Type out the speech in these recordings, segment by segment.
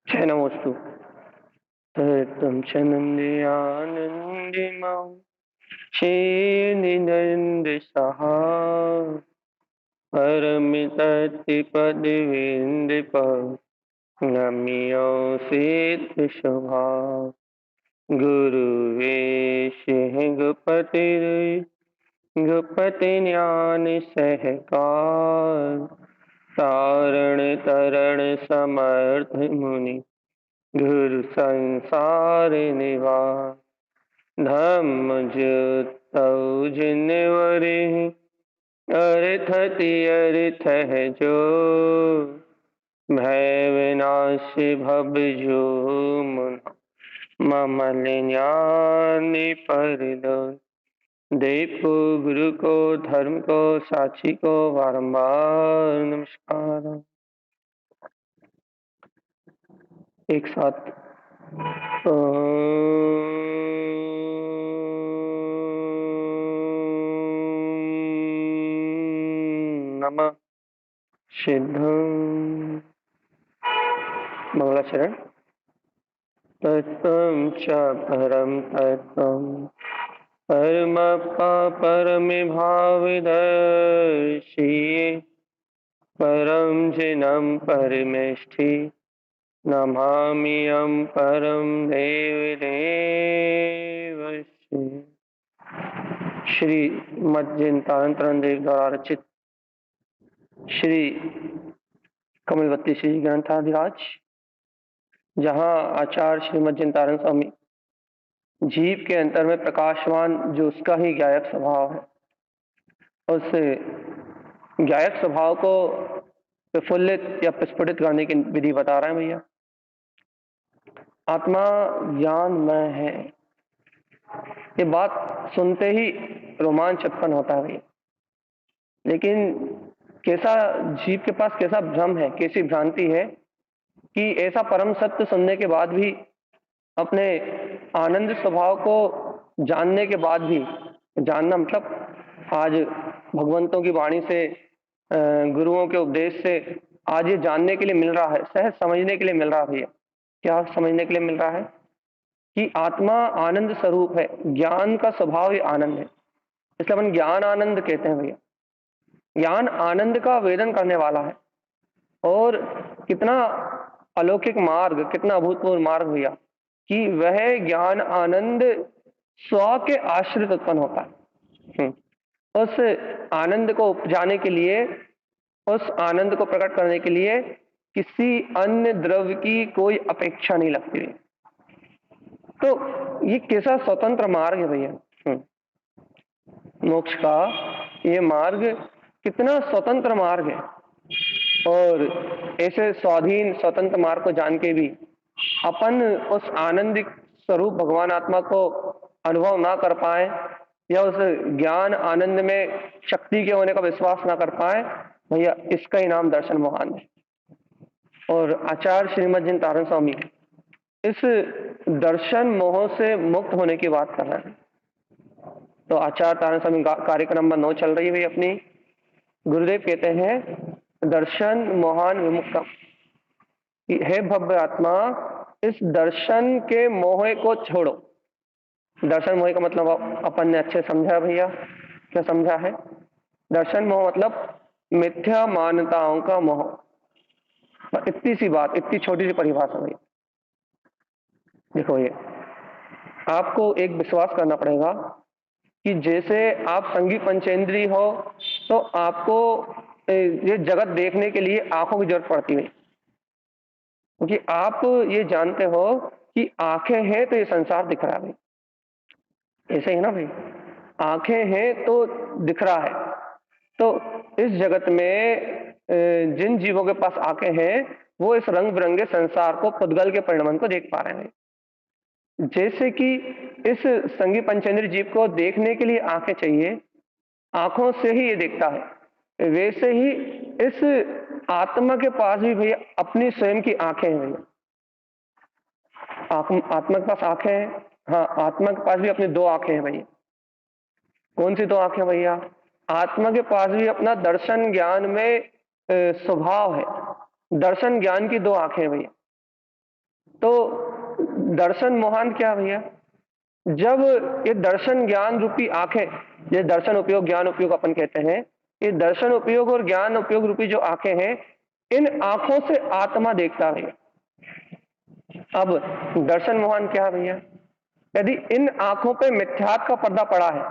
शयनमोऽस्तु। तत्त्वं च नन्द्यानन्दिमां श्रीनिनन्दसहा परमितत्पदवीन्द्रिप नम्योऽसीत्सभा गुरुवेशः गुपतिज्ञानसहकार तारण तरण समर्थ मुनि गुरु संसार निवार धम्म ज्योतौ जिनवरे अर्थति अर्थ है जो भय विनाशी भव जो मुना ममल ज्ञान पर देखो गुरु को धर्म को साक्षी को बारंबार नमस्कार। एक साथ नमः सिद्धं मंगलाचरण। तत्त्वं च परं तत्त्वं परमप्पा परमिभाविदर्शि परं जिनं परमेष्ठि नमाम्यहं परं देवदेवस्य। श्री मज्जिंतारण देव द्वारा रचित श्री कमलवती श्री ग्रंथाधिराज, जहाँ आचार्य श्रीमद जिंतारण स्वामी जीव के अंतर में प्रकाशवान जो उसका ही ज्ञायक स्वभाव है, उस ज्ञायक स्वभाव को प्रफुल्लित या प्रस्फुटित करने की विधि बता रहे हैं भैया। आत्मा ज्ञानमय है, ये बात सुनते ही रोमांच उत्पन्न होता है भैया। लेकिन कैसा जीव के पास कैसा भ्रम है, कैसी भ्रांति है कि ऐसा परम सत्य सुनने के बाद भी, अपने आनंद स्वभाव को जानने के बाद भी, जानना मतलब आज भगवंतों की वाणी से, गुरुओं के उपदेश से आज ये जानने के लिए मिल रहा है, सहज समझने के लिए मिल रहा है भैया। क्या समझने के लिए मिल रहा है कि आत्मा आनंद स्वरूप है, ज्ञान का स्वभाव ही आनंद है, इसलिए अपन ज्ञान आनंद कहते हैं भैया। ज्ञान आनंद का वेदन करने वाला है, और कितना अलौकिक मार्ग, कितना अभूतपूर्व मार्ग भैया कि वह ज्ञान आनंद स्व के आश्रित उत्पन्न होता है। उस आनंद को उपजाने के लिए, उस आनंद को प्रकट करने के लिए किसी अन्य द्रव्य की कोई अपेक्षा नहीं लगती। तो ये कैसा स्वतंत्र मार्ग है भैया। मोक्ष का ये मार्ग कितना स्वतंत्र मार्ग है, और ऐसे स्वाधीन स्वतंत्र मार्ग को जान के भी अपन उस आनंदिक स्वरूप भगवान आत्मा को अनुभव ना कर पाए, या उस ज्ञान आनंद में शक्ति के होने का विश्वास ना कर पाए भैया, इसका ही नाम दर्शन मोहन है। और आचार्य श्रीमद जिंतारण स्वामी इस दर्शन मोह से मुक्त होने की बात कर रहे हैं। तो आचार्य तारण स्वामी कार्यक्रम नंबर 9 चल रही है भाई अपनी। गुरुदेव कहते हैं दर्शन मोहन विमुक्तम, हे भव्य आत्मा, इस दर्शन के मोह को छोड़ो। दर्शन मोह का मतलब अपन ने अच्छे समझा भैया। क्या समझा है? दर्शन मोह मतलब मिथ्या मान्यताओं का मोह। इतनी सी बात, इतनी छोटी सी परिभाषा भैया। देखो, ये आपको एक विश्वास करना पड़ेगा कि जैसे आप संगीत पंचेंद्री हो, तो आपको ये जगत देखने के लिए आंखों की जरूरत पड़ती है, क्योंकि आप ये जानते हो कि आंखें हैं तो ये संसार दिख रहा है। ऐसे ही ना भाई, आंखें हैं तो दिख रहा है। तो इस जगत में जिन जीवों के पास आंखें हैं, वो इस रंग बिरंगे संसार को, पुद्गल के परिणमन को देख पा रहे हैं। जैसे कि इस संगी पंचेंद्रिय जीव को देखने के लिए आंखें चाहिए, आंखों से ही ये देखता है, वैसे ही इस आत्मा के पास भी भैया अपनी स्वयं की आंखें हैं भैया। आत्मा के पास आंखें हैं, हाँ, आत्मा के पास भी अपनी 2 आंखें हैं भैया। कौन सी 2 आंखें भैया? आत्मा के पास भी अपना दर्शन ज्ञान में स्वभाव है, दर्शन ज्ञान की 2 आंखें हैं भैया। तो दर्शन मोहान क्या भैया? जब ये दर्शन ज्ञान रूपी आंखें, ये दर्शन उपयोग ज्ञान उपयोग अपन कहते हैं, ये दर्शन उपयोग और ज्ञान उपयोग रूपी जो आंखें हैं, इन आंखों से आत्मा देखता है। अब दर्शन मोहन क्या है भैया? यदि इन आंखों पे मिथ्यात का पर्दा पड़ा है,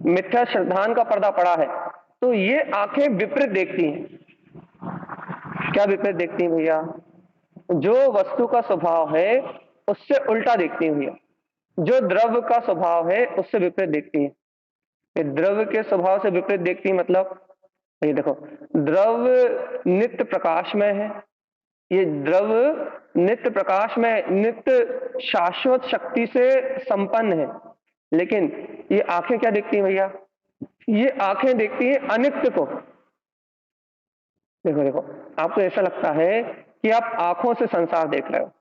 मिथ्या श्रद्धान का पर्दा पड़ा है, तो ये आंखें विपरीत देखती हैं। क्या विपरीत देखती हैं भैया? जो वस्तु का स्वभाव है उससे उल्टा देखती हैं भैया। जो द्रव्य का स्वभाव है उससे विपरीत देखती हैं। ये द्रव्य के स्वभाव से विपरीत देखती है मतलब, ये देखो, द्रव्य नित्य प्रकाशमय है, ये द्रव्य नित्य प्रकाश में नित्य शाश्वत शक्ति से संपन्न है, लेकिन ये आंखें क्या देखती हैं भैया? ये आंखें देखती हैं अनित्य को। देखो देखो, आपको ऐसा लगता है कि आप आंखों से संसार देख रहे हो,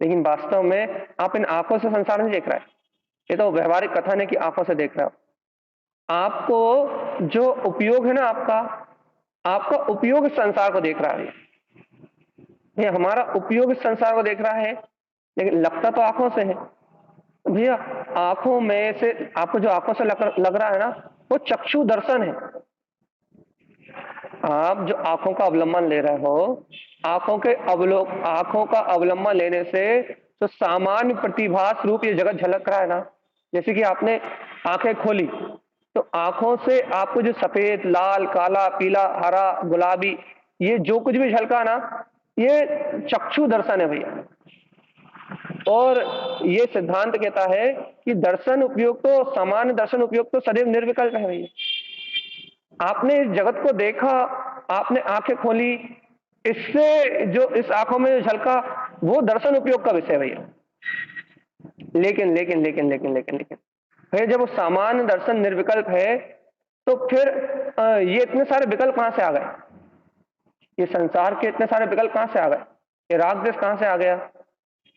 लेकिन वास्तव में आप इन आंखों से संसार नहीं देख रहे। ये तो व्यवहारिक कथन है कि आंखों से देख रहे हो। आपको जो उपयोग है ना, आपका उपयोग संसार को देख रहा है। ये हमारा उपयोग इस संसार को देख रहा है, लेकिन लगता तो आंखों से है भैया। आंखों में से आपको जो आंखों से लग रहा है ना, वो चक्षु दर्शन है। आप जो आंखों का अवलंबन ले रहे हो, आंखों का अवलंबन लेने से जो सामान्य प्रतिभास रूप ये जगत झलक रहा है ना, जैसे कि आपने आंखें खोली तो आंखों से आपको जो सफेद, लाल, काला, पीला, हरा, गुलाबी, ये जो कुछ भी झलका ना, ये चक्षु दर्शन है भैया। और ये सिद्धांत कहता है कि दर्शन उपयोग तो, सामान्य दर्शन उपयोग तो सदैव निर्विकल्प है भैया। आपने इस जगत को देखा, आपने आंखें खोली, इससे जो इस आंखों में जो झलका वो दर्शन उपयोग का विषय भैया। लेकिन लेकिन लेकिन लेकिन लेकिन लेकिन भैया, जब वो सामान्य दर्शन निर्विकल्प है, तो फिर ये इतने सारे विकल्प कहां से आ गए? ये संसार के इतने सारे विकल्प कहां से आ गए? ये राग द्वेष कहां से आ गया?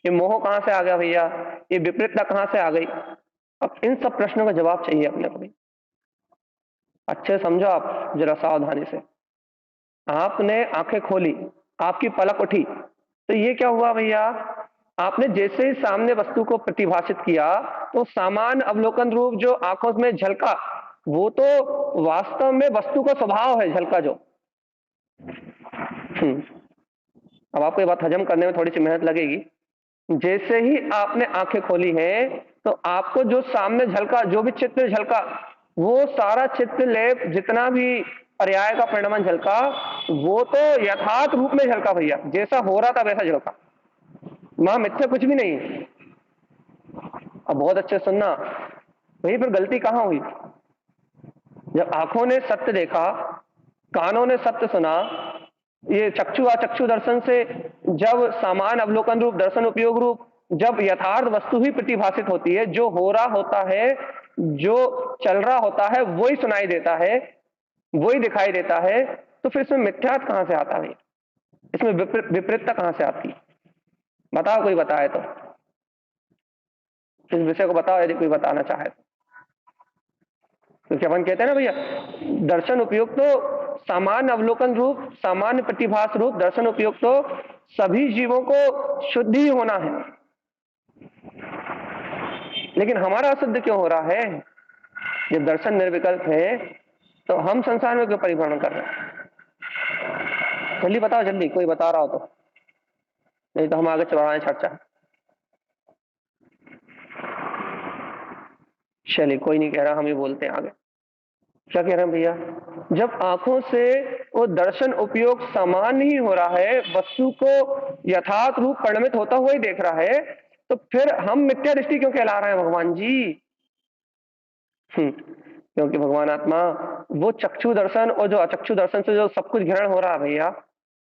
ये मोह कहां से आ गया भैया? ये विपरीतता कहां से आ गई? अब इन सब प्रश्नों का जवाब चाहिए अपने को भी। अच्छे समझो आप जरा सावधानी से। आपने आंखें खोली, आपकी पलक उठी, तो ये क्या हुआ भैया? आपने जैसे ही सामने वस्तु को प्रतिभाषित किया, तो सामान्य अवलोकन रूप जो आंखों में झलका, वो तो वास्तव में वस्तु का स्वभाव है झलका जो। अब आपको ये बात हजम करने में थोड़ी सी मेहनत लगेगी। जैसे ही आपने आंखें खोली है, तो आपको जो सामने झलका, जो भी चित्र झलका, वो सारा चित्र लेप जितना भी पर्याय का परिणाम झलका, वो तो यथार्थ रूप में झलका भैया, जैसा हो रहा था वैसा झलका, वहां मिथ्या कुछ भी नहीं। अब बहुत अच्छे सुनना, वहीं पर गलती कहां हुई? जब आंखों ने सत्य देखा, कानों ने सत्य सुना, ये चक्षु अचक्षु दर्शन से जब समान अवलोकन रूप, दर्शन उपयोग रूप, जब यथार्थ वस्तु ही प्रतिभाषित होती है, जो हो रहा होता है, जो चल रहा होता है, वही सुनाई देता है, वही दिखाई देता है, तो फिर इसमें मिथ्यात कहां से आता है? इसमें विपरीतता कहां से आती? बताओ, कोई बताए तो। इस विषय को बताओ यदि कोई बताना चाहे तो। क्योंकि अपन कहते हैं ना भैया, दर्शन उपयोग तो सामान्य अवलोकन रूप, सामान्य प्रतिभास रूप दर्शन उपयोग तो सभी जीवों को शुद्ध ही होना है, लेकिन हमारा अशुद्ध क्यों हो रहा है? जब दर्शन निर्विकल्प है, तो हम संसार में क्यों परिभ्रमण कर रहे हैं? जल्दी बताओ, जल्दी, कोई बता रहा हो तो, नहीं तो हम आगे चढ़ाएं चर्चा। चलिए, कोई नहीं कह रहा, हम ही बोलते हैं आगे। क्या कह रहे हैं भैया? जब आंखों से वो दर्शन उपयोग समान ही हो रहा है, वस्तु को यथार्थ रूप परिणमित होता हुआ ही देख रहा है, तो फिर हम मिथ्या दृष्टि क्यों कहला रहे हैं भगवान जी? क्योंकि भगवान आत्मा वो चक्षु दर्शन और जो अचक्षु दर्शन से जो सब कुछ ग्रहण हो रहा है भैया,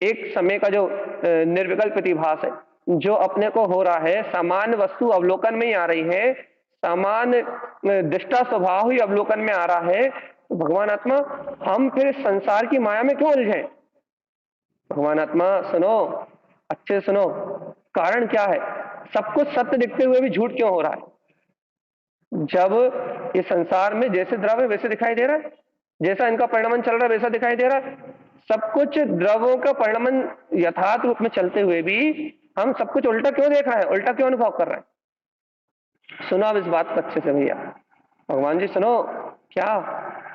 एक समय का जो निर्विकल्प प्रतिभास है, जो अपने को हो रहा है, सामान्य वस्तु अवलोकन में ही आ रही है, सामान्य दृष्टा स्वभाव ही अवलोकन में आ रहा है, तो भगवान आत्मा हम फिर संसार की माया में क्यों उलझे? भगवान आत्मा सुनो, अच्छे सुनो, कारण क्या है? सब कुछ सत्य दिखते हुए भी झूठ क्यों हो रहा है? जब ये संसार में जैसे द्रव्य वैसे दिखाई दे रहा है, जैसा इनका परिणमन चल रहा है वैसा दिखाई दे रहा है, सब कुछ द्रव्यों का परिणमन यथार्थ रूप में चलते हुए भी हम सब कुछ उल्टा क्यों देख रहे हैं, उल्टा क्यों अनुभव कर रहे हैं? सुनो अब इस बात को अच्छे से भैया, भगवान जी सुनो क्या,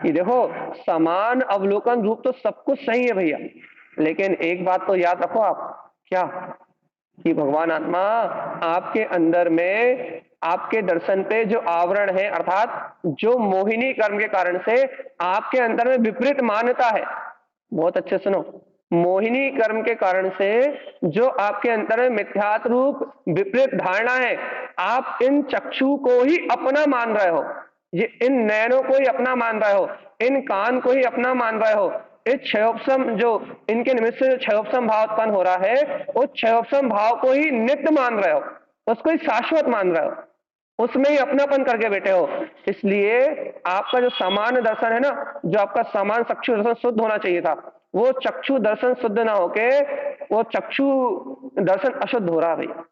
कि देखो समान अवलोकन रूप तो सब कुछ सही है भैया, लेकिन एक बात तो याद रखो आप, क्या, कि भगवान आत्मा आपके अंदर में आपके दर्शन पे जो आवरण है, अर्थात जो मोहिनी कर्म के कारण से आपके अंदर में विपरीत मान्यता है, बहुत अच्छे सुनो, मोहिनी कर्म के कारण से जो आपके अंदर में मिथ्यात्व रूप विपरीत धारणा है, आप इन चक्षु को ही अपना मान रहे हो, ये इन नयनों को ही अपना मान रहे हो, इन कान को ही अपना मान रहे हो, इस क्षयोपम जो इनके निमित्त से जो क्षयोपम भाव उत्पन्न हो रहा है, उस क्षयोपम भाव को ही नित्य मान रहे हो, उसको ही शाश्वत मान रहे हो, उसमें ही अपनापन करके बैठे हो। इसलिए आपका जो सामान्य दर्शन है ना, जो आपका सामान्य चक्षु दर्शन शुद्ध होना चाहिए था, वो चक्षु दर्शन शुद्ध ना होके वो चक्षु दर्शन अशुद्ध हो रहा भैया।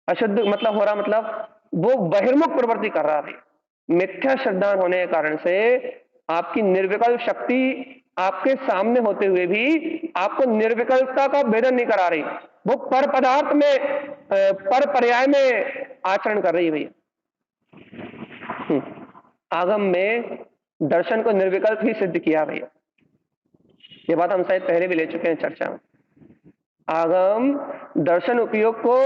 अशुद्ध मतलब हो रहा मतलब वो बहिर्मुख प्रवृत्ति कर रहा है, मिथ्या श्रद्धा होने के कारण से आपकी निर्विकल्प शक्ति आपके सामने होते हुए भी आपको निर्विकल्पता का भेदन नहीं करा रही, वो पर पदार्थ में पर पर्याय में आचरण कर रही है भैया। आगम में दर्शन को निर्विकल्प ही सिद्ध किया भैया, ये बात हम शायद पहले भी ले चुके हैं चर्चा में। आगम दर्शन उपयोग को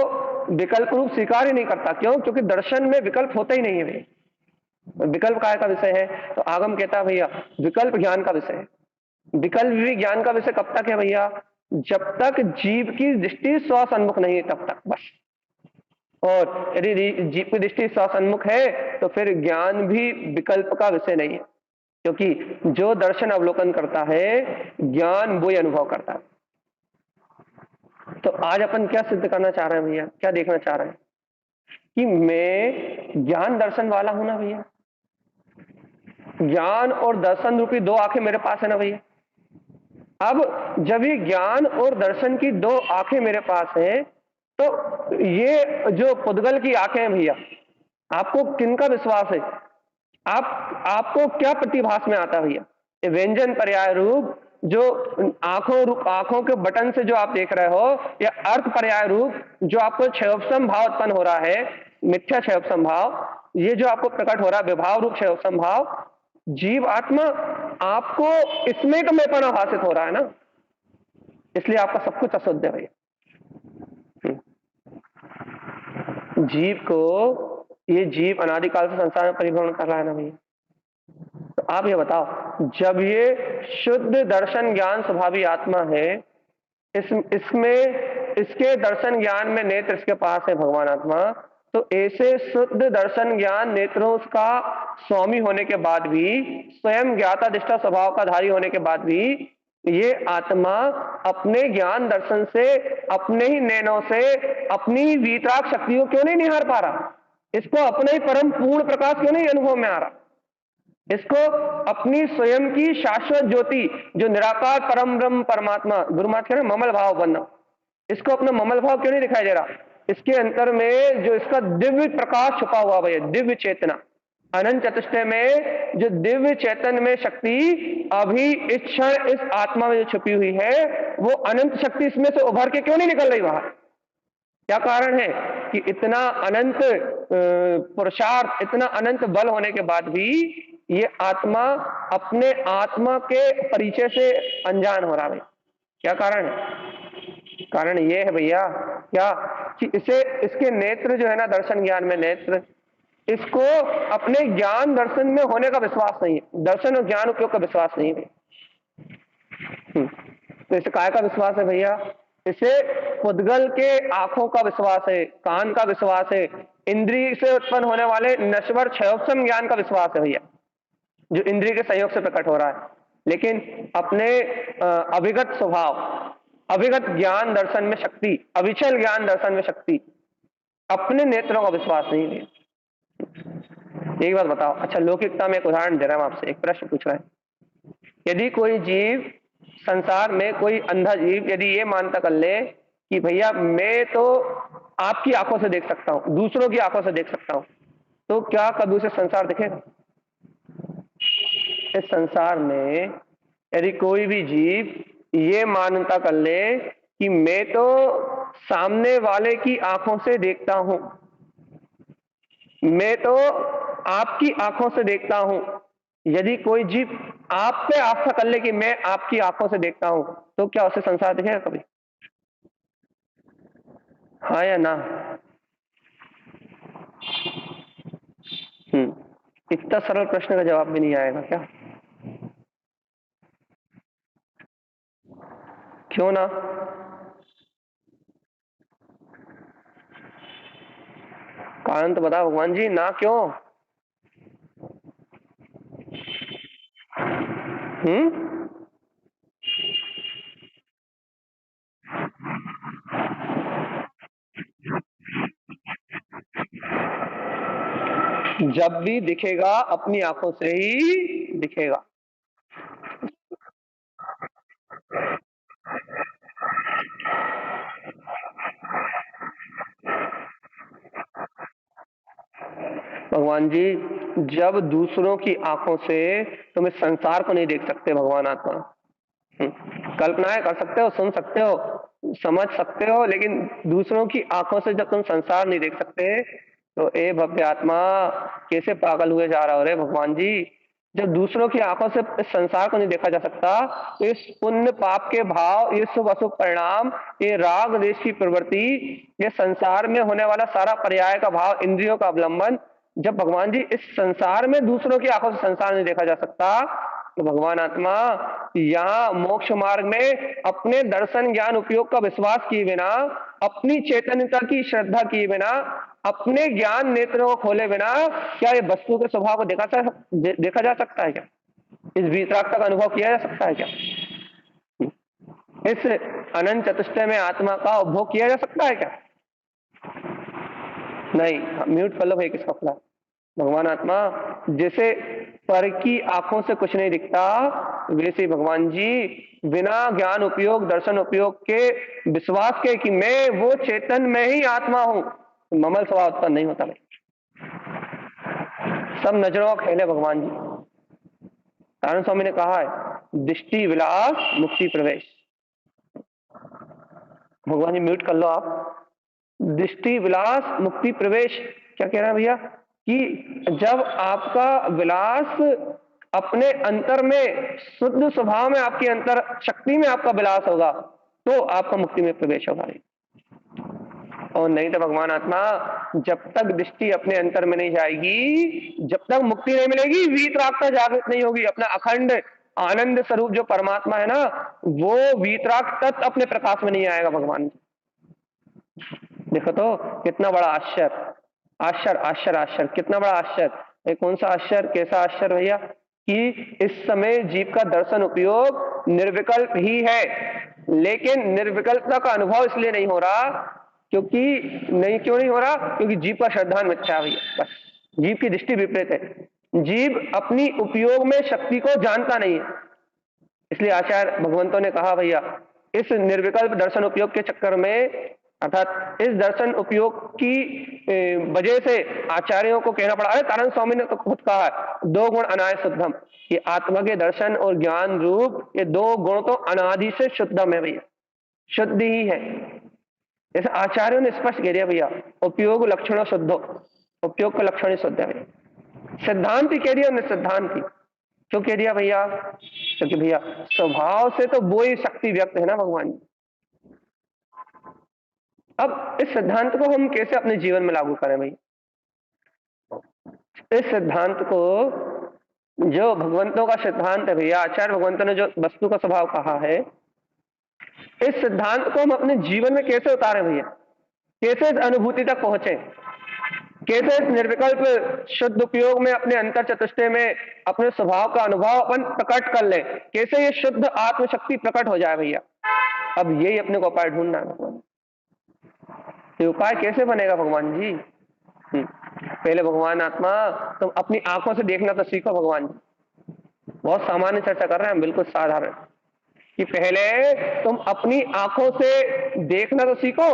विकल्प रूप स्वीकार ही नहीं करता, क्यों? क्योंकि दर्शन में विकल्प होता ही नहीं है भैया। विकल्प काय का विषय है? तो आगम कहता है भैया विकल्प ज्ञान का विषय है। विकल्प भी ज्ञान का विषय कब तक है भैया? जब तक जीव की दृष्टि स्वसन्मुख नहीं है तब तक बस। और यदि जीव की दृष्टि स्वसन्मुख है तो फिर ज्ञान भी विकल्प का विषय नहीं है, क्योंकि जो दर्शन अवलोकन करता है ज्ञान वो ही अनुभव करता है। तो आज अपन क्या सिद्ध करना चाह रहे हैं भैया, क्या देखना चाह रहे हैं? कि मैं ज्ञान दर्शन वाला हूं ना भैया, ज्ञान और दर्शन रूपी दो आंखें मेरे पास है ना भैया। अब जब ये ज्ञान और दर्शन की दो आंखें मेरे पास है, तो ये जो पुद्गल की आंखें हैं भैया, आपको किनका विश्वास है? आपको क्या प्रतिभास में आता है भैया? ये व्यंजन पर्याय रूप जो आंखों के बटन से जो आप देख रहे हो, या अर्थ पर्याय रूप जो आपको क्षयोपम भाव उत्पन्न हो रहा है, मिथ्या क्षयोपम भाव, ये जो आपको प्रकट हो रहा है विभाव रूप क्षयोपम भाव, जीव आत्मा आपको इसमें तो मैं पना भाषित हो रहा है ना, इसलिए आपका सब कुछ अशुद्ध है भैया। जीव को, ये जीव अनादिकाल से संसार में परिभ्रमण कर रहा है ना भैया। तो आप ये बताओ, जब ये शुद्ध दर्शन ज्ञान स्वभावी आत्मा है, इसमें इसके दर्शन ज्ञान में नेत्र इसके पास है भगवान आत्मा, तो ऐसे शुद्ध दर्शन ज्ञान नेत्रों का स्वामी होने के बाद भी, स्वयं ज्ञाता दिष्टा स्वभाव का धारी होने के बाद भी, ये आत्मा अपने ज्ञान दर्शन से, अपने ही नैनों से अपनी ही वीतराग शक्ति को क्यों नहीं निहार पा रहा? इसको अपने ही परम पूर्ण प्रकाश क्यों नहीं अनुभव में आ रहा? इसको अपनी स्वयं की शाश्वत ज्योति जो निराकार परम ब्रह्म परमात्मा गुरुमात कह ममल भाव बनना, इसको अपना ममल भाव क्यों नहीं दिखाई दे रहा? इसके अंतर में जो इसका दिव्य प्रकाश छुपा हुआ भैया, दिव्य चेतना, अनंत चतुष्टय में जो दिव्य चैतन्य में शक्ति अभी इस क्षण इस आत्मा में जो छुपी हुई है, वो अनंत शक्ति इसमें से उभर के क्यों नहीं निकल रही बाहर? क्या कारण है कि इतना अनंत पुरुषार्थ, इतना अनंत बल होने के बाद भी ये आत्मा अपने आत्मा के परिचय से अनजान हो रहा है? क्या कारण है? कारण ये है भैया क्या, कि इसे इसके नेत्र जो है ना, दर्शन ज्ञान में नेत्र, इसको अपने ज्ञान दर्शन में होने का विश्वास नहीं है, दर्शन और ज्ञान उपयोग का विश्वास नहीं है। तो इसे काय का विश्वास है भैया? इसे पुद्गल के आंखों का विश्वास है, कान का विश्वास है, इंद्रिय से उत्पन्न होने वाले नश्वर क्षयोपम ज्ञान का विश्वास है भैया, जो इंद्रिय के सहयोग से प्रकट हो रहा है। लेकिन अपने अभिगत स्वभाव, अभिगत ज्ञान दर्शन में शक्ति, अविचल ज्ञान दर्शन में शक्ति, अपने नेत्रों का विश्वास नहीं है। एक बात बताओ, अच्छा लौकिकता में एक उदाहरण दे रहा हूं आपसे, एक प्रश्न पूछ रहा है, यदि कोई जीव संसार में, कोई अंधा जीव यदि ये मानता कर ले कि भैया मैं तो आपकी आंखों से देख सकता हूं, दूसरों की आंखों से देख सकता हूं, तो क्या कभी उसे संसार दिखेगा? इस संसार में यदि कोई भी जीव ये मान्यता कर ले कि मैं तो सामने वाले की आंखों से देखता हूं, मैं तो आपकी आंखों से देखता हूं। यदि कोई जीव आप पे आस्था कर ले कि मैं आपकी आंखों से देखता हूं, तो क्या उसे संसार दिखेगा कभी? हाँ या ना? इतना सरल प्रश्न का जवाब भी नहीं आएगा क्या? क्यों ना? कारण तो बताओ भगवान जी, ना क्यों? हम्म जब भी दिखेगा अपनी आंखों से ही दिखेगा। भगवान जी, जब दूसरों की आंखों से तुम इस संसार को नहीं देख सकते भगवान आत्मा। कल्पनाएं कर सकते हो, सुन सकते हो, समझ सकते हो, लेकिन दूसरों की आंखों से जब तुम संसार नहीं देख सकते, तो ए भव्य आत्मा, कैसे पागल हुए जा रहा हो रे भगवान जी? जब दूसरों की आंखों से इस संसार को नहीं देखा जा सकता, तो इस पुण्य पाप के भाव, ये शुभ अशुभ परिणाम, ये राग देश की प्रवृत्ति, ये संसार में होने वाला सारा पर्याय का भाव, इंद्रियों का अवलंबन, जब भगवान जी इस संसार में दूसरों की आंखों से संसार नहीं देखा जा सकता, तो भगवान आत्मा यहाँ मोक्ष मार्ग में अपने दर्शन ज्ञान उपयोग का विश्वास किए बिना, अपनी चैतन्यता की श्रद्धा किए बिना, अपने ज्ञान नेत्रों को खोले बिना क्या ये वस्तु के स्वभाव को देखा जा सकता है क्या? इस वितरागता का अनुभव किया जा सकता है क्या? इस अनंत चतुष्टय में आत्मा का उपभोग किया जा सकता है क्या? नहीं। म्यूट कर लो भाई किसका खुला। भगवान आत्मा, जैसे पर की आंखों से कुछ नहीं दिखता, वैसे ही भगवान जी बिना ज्ञान उपयोग दर्शन उपयोग के विश्वास के कि मैं वो चेतन में ही आत्मा हूं, ममल स्वभाव उत्पन्न नहीं होता भाई। सब नजरों का खेल है भगवान जी। नारायण स्वामी ने कहा है, दृष्टि विलास मुक्ति प्रवेश। भगवान जी म्यूट कर लो आप। दृष्टि विलास मुक्ति प्रवेश क्या कह रहे हैं भैया? कि जब आपका विलास अपने अंतर में, शुद्ध स्वभाव में, आपकी अंतर शक्ति में आपका विलास होगा, तो आपका मुक्ति में प्रवेश होगा। और नहीं तो भगवान आत्मा, जब तक दृष्टि अपने अंतर में नहीं जाएगी, जब तक मुक्ति नहीं मिलेगी, वीतरागता जागृत नहीं होगी। अपना अखंड आनंद स्वरूप जो परमात्मा है ना, वो वीतराग तत्व अपने प्रकाश में नहीं आएगा भगवान। देखो तो कितना बड़ा आश्चर्य, आश्चर्य आश्चर्य आश्चर्य, कितना बड़ा आश्चर्य। ये कौन सा आश्चर्य, कैसा आश्चर्य भैया? कि इस समय जीव का दर्शन उपयोग निर्विकल्प ही है, लेकिन निर्विकल्पता का अनुभव इसलिए नहीं हो रहा क्योंकि क्यों नहीं हो रहा? क्योंकि जीव का श्रद्धान मिथ्या हुई है। बस जीव की दृष्टि विपरीत है। जीव अपनी उपयोग में शक्ति को जानता नहीं है। इसलिए आचार्य भगवंतों ने कहा भैया, इस निर्विकल्प दर्शन उपयोग के चक्कर में, अर्थात इस दर्शन उपयोग की वजह से आचार्यों को कहना पड़ा। अरे नारायण स्वामी ने तो खुद कहा है, दो गुण अनाय शुद्धम, ये आत्मा के दर्शन और ज्ञान रूप ये दो गुण तो अनादि से शुद्धम है भैया, शुद्ध ही है। जैसे आचार्यों ने स्पष्ट कह दिया भैया, उपयोग लक्षणों शुद्धो, उपयोग का लक्षण ही शुद्ध है भैया। सिद्धांत ही कह दिया उन्हें, सिद्धांत ही क्यों कह दिया भैया? क्योंकि भैया स्वभाव से तो वो ही शक्ति व्यक्त है ना भगवान। अब इस सिद्धांत को हम कैसे अपने जीवन में लागू करें भाई? इस सिद्धांत को, जो भगवंतों का सिद्धांत है भैया, आचार्य भगवंतों ने जो वस्तु का स्वभाव कहा है, इस सिद्धांत को हम अपने जीवन में कैसे उतारें भैया? कैसे इस अनुभूति तक पहुंचे? कैसे इस निर्विकल्प शुद्ध उपयोग में, अपने अंतर चतुष्टय में अपने स्वभाव का अनुभव अपन प्रकट कर ले? कैसे ये शुद्ध आत्मशक्ति प्रकट हो जाए भैया? अब यही अपने को उपाय ढूंढना है भगवान। ये उपाय कैसे बनेगा भगवान जी? पहले भगवान आत्मा, तुम अपनी आंखों से देखना तो सीखो भगवान जी। बहुत सामान्य चर्चा कर रहे हैं, बिल्कुल साधारण, कि पहले तुम अपनी आंखों से देखना तो सीखो।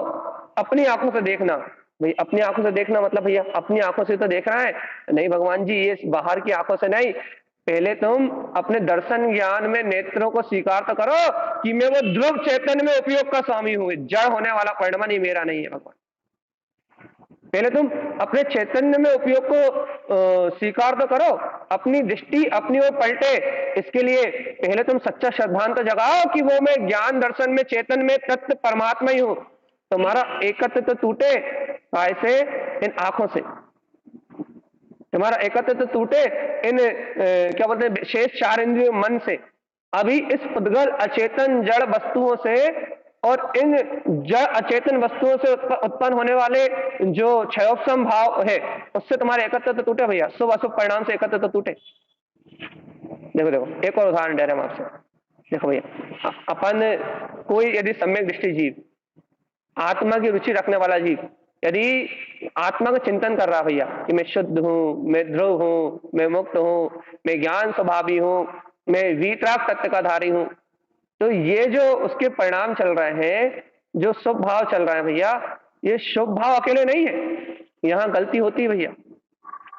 अपनी आंखों से देखना भाई, अपनी आंखों से देखना मतलब भैया अपनी आंखों से तो देख रहा है नहीं भगवान जी, ये बाहर की आंखों से नहीं, पहले तुम अपने दर्शन ज्ञान में नेत्रों को स्वीकार तो करो कि मैं वो ध्रुव चैतन्य में उपयोग का स्वामी हूं, जड़ होने वाला परिणाम ही मेरा नहीं है भगवान। पहले तुम अपने चैतन्य में उपयोग को स्वीकार तो करो, अपनी दृष्टि अपनी ओर पलटे। इसके लिए पहले तुम सच्चा श्रद्धांत तो जगाओ कि वो मैं ज्ञान दर्शन में चेतन में तत्व परमात्मा ही हूं। तुम्हारा एकत्व तो टूटे ऐसे इन आंखों से, तुम्हारा एकत्व तो टूटे इन क्या बोलते हैं शेष चार इंद्रिय मन से। अभी इस उद्गल अचेतन जड़ वस्तुओं से और इन जड़ अचेतन वस्तुओं से उत्पन्न होने वाले जो क्षयोपम भाव है उससे तुम्हारे एकत्व तो टूटे भैया, शुभ अशुभ परिणाम से एकत्व तो टूटे। देखो देखो एक और उदाहरण दे रहे हैं हम आपसे। देखो भैया, अपन कोई यदि सम्यक दृष्टि जीव, आत्मा की रुचि रखने वाला जीव यदि आत्मा का चिंतन कर रहा भैया कि मैं शुद्ध हूं, मैं ध्रुव हूं, मैं मुक्त हूं, मैं ज्ञान स्वभावी हूं, मैं वीतराग तत्व का धारी हूं, तो ये जो उसके परिणाम चल रहे हैं, जो शुभ भाव चल रहा है भैया, ये शुभ भाव अकेले नहीं है। यहां गलती होती है भैया,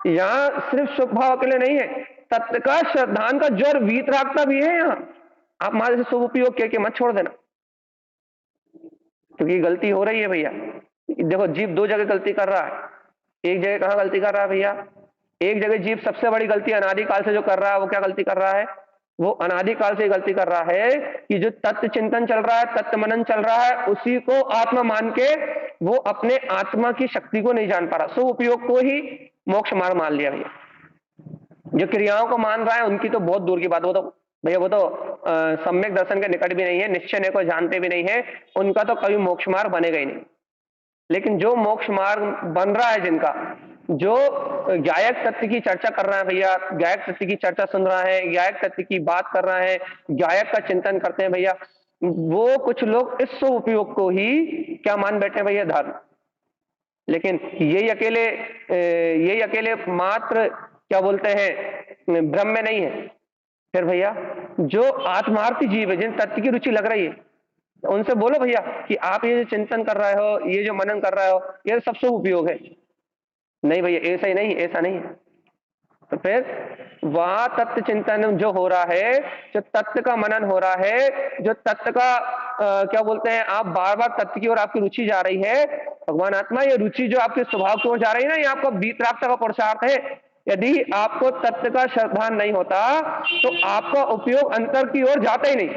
यहां सिर्फ शुभ भाव अकेले नहीं है, तत्व का श्रद्धान का ज्वर वीतरागता भी है। यहां आप मारे से शुभ उपयोग के मत छोड़ देना, क्योंकि गलती हो रही है भैया। देखो जीव दो जगह गलती कर रहा है। एक जगह कहां गलती कर रहा है भैया, एक जगह जीव सबसे बड़ी गलती अनादिकाल से जो कर रहा है, वो क्या गलती कर रहा है, वो अनादिकाल से गलती कर रहा है कि जो तत्व चिंतन चल रहा है, तत्व मनन चल रहा है, उसी को आत्मा मान के वो अपने आत्मा की शक्ति को नहीं जान पा रहा, सो उपयोग को ही मोक्ष मार्ग मान लिया भैया। जो क्रियाओं को मान रहा है उनकी तो बहुत दूर की बात, वो तो भैया वो तो सम्यक दर्शन के निकट भी नहीं है, निश्चय को जानते भी नहीं है, उनका तो कभी मोक्ष मार्ग बनेगा ही नहीं। लेकिन जो मोक्ष मार्ग बन रहा है, जिनका जो गायक तत्व की चर्चा कर रहा है भैया, गायक तत्व की चर्चा सुन रहा है, गायक तत्व की बात कर रहा है, गायक का चिंतन करते हैं भैया, वो कुछ लोग इस शुभ उपयोग को ही क्या मान बैठे हैं भैया, धर्म। लेकिन यही अकेले मात्र क्या बोलते हैं भ्रम में नहीं है। फिर भैया जो आत्मार्थी जीव है, जिन तत्व की रुचि लग रही है, उनसे बोलो भैया कि आप ये जो चिंतन कर रहे हो, ये जो मनन कर रहे हो, ये सब शुभ उपयोग है। नहीं भैया ऐसा ही नहीं, ऐसा नहीं है। तो फिर वहां तत्व चिंतन जो हो रहा है, जो तत्व का मनन हो रहा है, जो तत्व का क्या बोलते हैं, आप बार बार तत्व की ओर आपकी रुचि जा रही है, भगवान आत्मा ये रुचि जो आपके स्वभाव की ओर जा रही है ना, ये आपका वीतरागता का पुरुषार्थ है। यदि आपको तत्व का श्रद्धान नहीं होता तो आपका उपयोग अंतर की ओर जाता ही नहीं।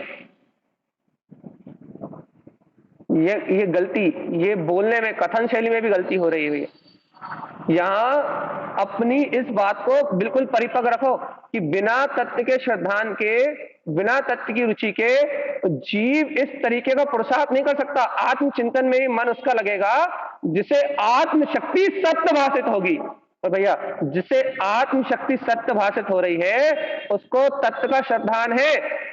ये गलती, ये बोलने में, कथन शैली में भी गलती हो रही है। यहां अपनी इस बात को बिल्कुल परिपक्व रखो कि बिना तत्व के श्रद्धान के, बिना तत्व की रुचि के जीव इस तरीके का पुरुषार्थ नहीं कर सकता। आत्मचिंतन में ही मन उसका लगेगा जिसे आत्मशक्ति सत्य भाषित होगी। तो भैया जिसे आत्मशक्ति सत्य भाषित हो रही है उसको तत्व का श्रद्धान है,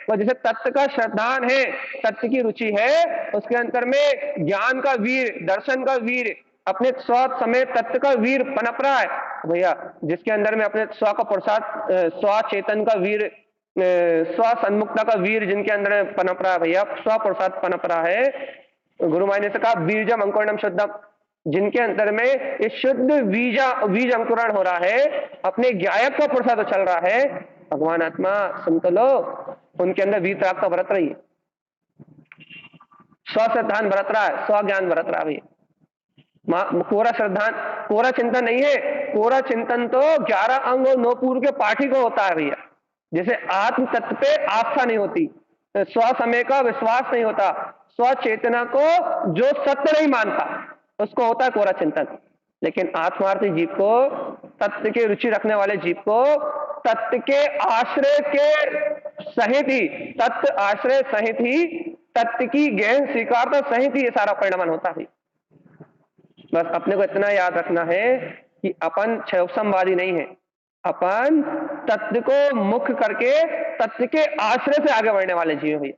और जिसे तत्व का श्रद्धान है, तत्व की रुचि है, उसके अंतर में ज्ञान का वीर, दर्शन का वीर, अपने स्व समय तत्व का वीर पनप रहा है भैया। जिसके अंदर में अपने स्व का पुरुषार्थ, स्व चेतन का वीर, स्व सन्मुक्ता का वीर जिनके अंदर पनप रहा है भैया, स्व पुरुषार्थ पनप रहा है। गुरु माई ने से कहा बीजम अंकुरणम शुद्धम, जिनके अंदर में ये शुद्ध बीज अंकुरण हो रहा है, अपने गायक का पुरुषार्थ चल रहा है, भगवान आत्मा सुन तो लो, उनके अंदर वीतराग का व्रत रही है, स्व श्रद्धान व्रत रहा है, स्व ज्ञान व्रत रहा है। कोरा श्रद्धान, कोरा चिंतन नहीं है। कोरा चिंतन तो 11 अंग और 9 पूर्व के पाठी को होता है भैया। जैसे आत्म तत्व पे आस्था नहीं होती, स्व समय का विश्वास नहीं होता, स्व चेतना को जो सत्य नहीं मानता, उसको होता है कोरा चिंतन। लेकिन आत्मार्थी जीव को, तत्व के रुचि रखने वाले जीव को, तत्व के आश्रय के सहित ही, तत्व आश्रय सहित ही, तत्व की गहन स्वीकारता सहित ही ये सारा परिणाम होता है। बस अपने को इतना याद रखना है कि अपन क्षयोपमवादी नहीं है, अपन तत्व को मुख्य करके तत्व के आश्रय से आगे बढ़ने वाले जीव है,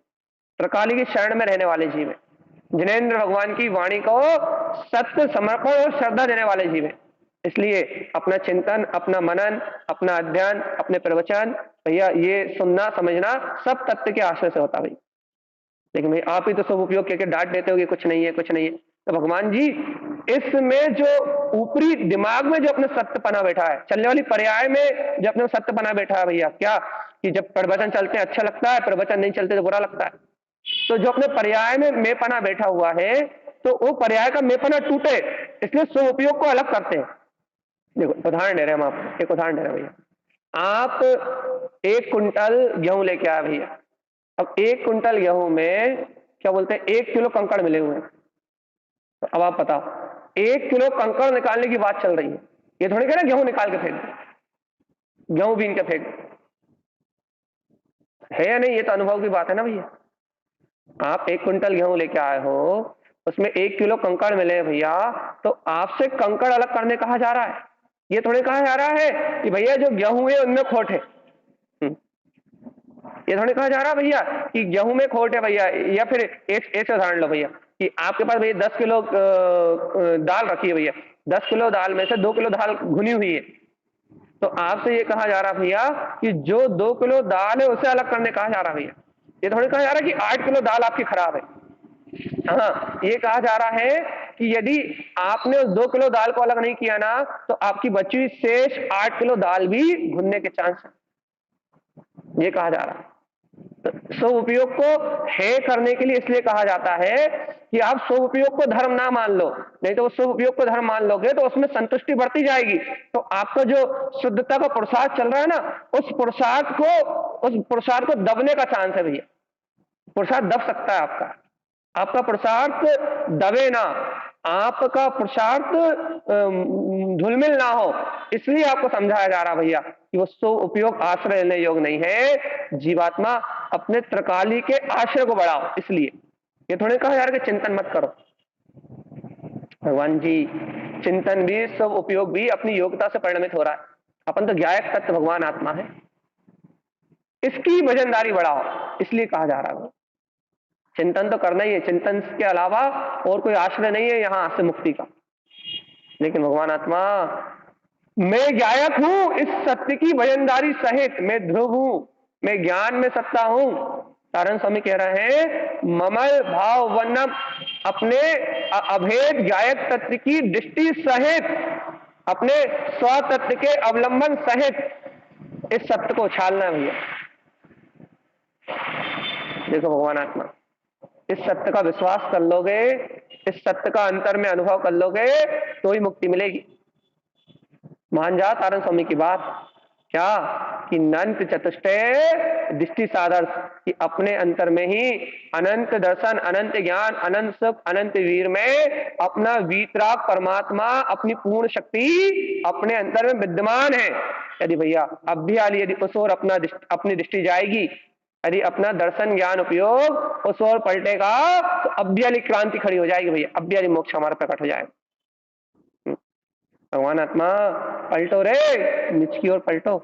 त्रिकाली की शरण में रहने वाले जीव है, जिनेंद्र भगवान की वाणी को सत्य समर्पण और श्रद्धा देने वाले जीव है। इसलिए अपना चिंतन, अपना मनन, अपना अध्ययन, अपने प्रवचन भैया ये सुनना समझना सब तत्व के आश्रय से होता भाई। लेकिन भाई आप ही तो सब उपयोग करके डांट देते हो कि कुछ नहीं है, कुछ नहीं है। तो भगवान जी इसमें जो ऊपरी दिमाग में जो अपने सत्य पना बैठा है, चलने वाली पर्याय में जो अपने सत्य पना बैठा है भैया, क्या कि जब प्रवचन चलते हैं अच्छा लगता है, प्रवचन नहीं चलते तो बुरा लगता है। तो जो अपने पर्याय में मेपना बैठा हुआ है, तो वो पर्याय का मेपना टूटे, इसलिए स्व उपयोग को अलग करते हैं। देखो उदाहरण दे रहे हैं हम आपको, एक उदाहरण दे रहे हैं भैया। आप 1 कुंटल गेहूं लेके आए भैया। अब 1 कुंटल गेहूं में क्या बोलते हैं, 1 किलो कंकड़ मिले हुए हैं। तो अब आप बताओ, 1 किलो कंकड़ निकालने की बात चल रही है, ये थोड़ी कह रहे गेहूं निकाल के फेंक दो, गेहूं बीन के फेंक दो, है या नहीं? ये तो अनुभव की बात है ना भैया। आप 1 कुंटल गेहूं लेके आए हो, उसमें 1 किलो कंकड़ मिले हैं भैया, तो आपसे कंकड़ अलग करने कहा जा रहा है। ये थोड़ी कहा जा रहा है कि भैया जो गेहूं है उनमें खोट है। ये थोड़ी कहा जा रहा है भैया कि गेहूं में खोट है भैया। या फिर एक उदाहरण लो भैया कि आपके पास भैया 10 किलो दाल रखी है भैया, 10 किलो दाल में से 2 किलो दाल भुनी हुई है, तो आपसे ये कहा जा रहा भैया कि जो 2 किलो दाल है उसे अलग करने कहा जा रहा भैया। ये थोड़ी कहा जा रहा है कि 8 किलो दाल आपकी खराब है। हाँ, ये कहा जा रहा है कि यदि आपने उस 2 किलो दाल को अलग नहीं किया ना, तो आपकी बची हुई शेष 8 किलो दाल भी भुनने के चांस है। ये कहा जा रहा है। स्व उपयोग को है करने के लिए इसलिए कहा जाता है कि आप स्व उपयोग को धर्म ना मान लो, नहीं तो स्व उपयोग को धर्म मान लोगे तो उसमें संतुष्टि बढ़ती जाएगी, तो आपका जो शुद्धता का पुरुषार्थ चल रहा है ना, उस पुरुषार्थ को दबने का चांस है भैया। पुरुषार्थ दब सकता है आपका पुरुषार्थ दबे ना, आपका पुरुषार्थ धुलमिल ना हो, इसलिए आपको समझाया जा रहा भैया कि वो स्व उपयोग आश्रय लेने योग नहीं है। जीवात्मा अपने त्रिकाली के आश्रय को बढ़ाओ, इसलिए ये थोड़े कहा जा रहा है कि चिंतन मत करो। भगवान जी, चिंतन भी स्व उपयोग भी अपनी योग्यता से परिणमित हो रहा है। अपन तो ज्ञायक तत्व भगवान आत्मा है, इसकी वजनदारी बढ़ाओ, इसलिए कहा जा रहा है। चिंतन तो करना ही है, चिंतन के अलावा और कोई आश्रय नहीं है यहां से मुक्ति का। लेकिन भगवान आत्मा, मैं ज्ञायक हूं इस सत्य की वजनदारी सहित, मैं ध्रुव हूं, मैं ज्ञान में सत्ता हूं। तारण स्वामी कह रहे हैं, ममल भाव वर्णम, अपने अभेद ज्ञायक तत्व की दृष्टि सहित, अपने स्वतत्व के अवलंबन सहित इस सत्य को उछालना है भैया। देखो भगवान आत्मा, इस सत्य का विश्वास कर लोगे, इस सत्य का अंतर में अनुभव कर लोगे तो ही मुक्ति मिलेगी। मान जा तारण स्वामी की बात, क्या कि अनंत चतुष्टय दृष्टि सादर्श, कि अपने अंतर में ही अनंत दर्शन, अनंत ज्ञान, अनंत सुख, अनंत वीर में अपना वीतराग परमात्मा अपनी पूर्ण शक्ति अपने अंतर में विद्यमान है। यदि भैया अब भी यदि उस ओर अपनी दृष्टि जाएगी, यदि अपना दर्शन ज्ञान उपयोग उस ओर पलटेगा, तो अब भी वाली क्रांति खड़ी हो जाएगी भैया, अब भी वाली मोक्ष हमारा प्रकट हो जाएगा। भगवान आत्मा, पलटो रे, निच की ओर पलटो।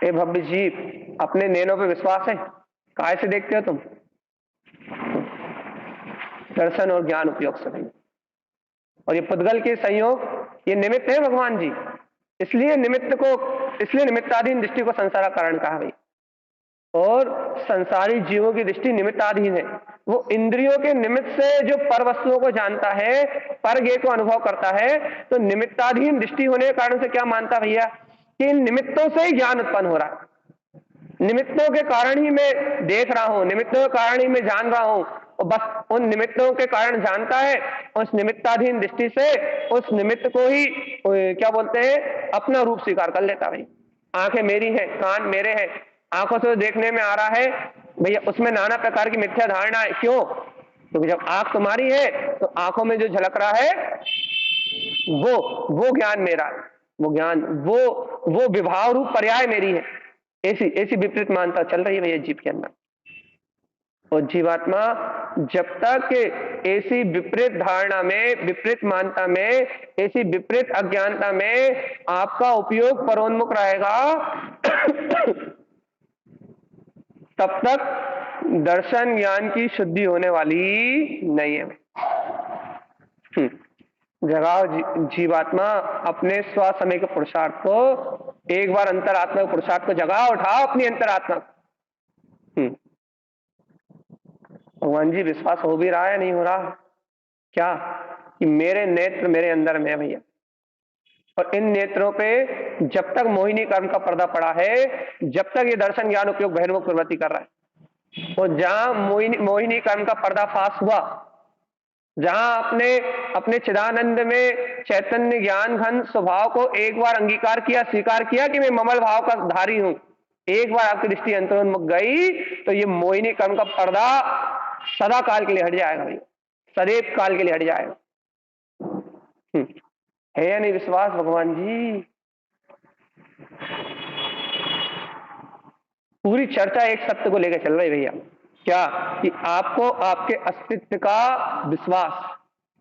ए भव्य जीव, अपने नैनों पे विश्वास है? काय से देखते हो तुम? दर्शन और ज्ञान उपयोग से। और ये पुद्गल के संयोग, ये निमित्त है भगवान जी, इसलिए निमित्ताधीन दृष्टि को संसार कारण कहा भाई। और संसारी जीवों की दृष्टि निमित्ताधीन है, वो इंद्रियों के निमित्त से जो पर वस्तुओं को जानता है, पर ज्ञेय को अनुभव करता है, तो निमित्ताधीन दृष्टि होने के कारण से क्या मानता भैया कि इन निमित्तों से ही ज्ञान उत्पन्न हो रहा है, निमित्तों के कारण ही मैं देख रहा हूं, निमित्तों के कारण ही मैं जान रहा हूं, और बस उन निमित्तों के कारण जानता है, उस निमित्ताधीन दृष्टि से उस निमित्त को ही क्या बोलते हैं अपना रूप स्वीकार कर लेता भाई। आंखें मेरी हैं, कान मेरे हैं, आंखों से देखने में आ रहा है भैया, उसमें नाना प्रकार की मिथ्या धारणा है। क्यों? क्योंकि जब आंख तुम्हारी है तो आंखों में जो झलक रहा है वो ज्ञान मेरा है, वो ज्ञान वो विभाव रूप पर्याय मेरी है। ऐसी विपरीत मानता चल रही है भैया जीव के अंदर। और जीवात्मा जब तक ऐसी विपरीत धारणा में, विपरीत मानता में, ऐसी विपरीत अज्ञानता में आपका उपयोग परोन्मुख रहेगा तब तक दर्शन ज्ञान की शुद्धि होने वाली नहीं है। जगाओ जीवात्मा अपने स्व समय के पुरुषार्थ को, एक बार अंतरात्मा के पुरुषार्थ को जगाओ, उठाओ अपनी अंतरात्मा। भगवान जी, विश्वास हो भी रहा है नहीं हो रहा क्या? कि मेरे नेत्र मेरे अंदर में है भैया, और इन नेत्रों पे जब तक मोहिनी कर्म का पर्दा पड़ा है, जब तक ये दर्शन ज्ञान उपयोग बहिर्मुख प्रवृत्ति कर रहा है, और जहां मोहिनी कर्म का पर्दाफाश हुआ, जहां अपने अपने चिदानंद में चैतन्य ज्ञान घन स्वभाव को एक बार अंगीकार किया, स्वीकार किया कि मैं ममल भाव का धारी हूं, एक बार आपकी दृष्टि अंतर्मुख गई तो ये मोहिनी कर्म का पर्दा सदा काल के लिए हट जाएगा भैया, सदैव काल के लिए हट जाएगा। है या नहीं विश्वास भगवान जी? पूरी चर्चा एक सत्य को लेकर चल रही भैया, क्या कि आपको आपके अस्तित्व का विश्वास,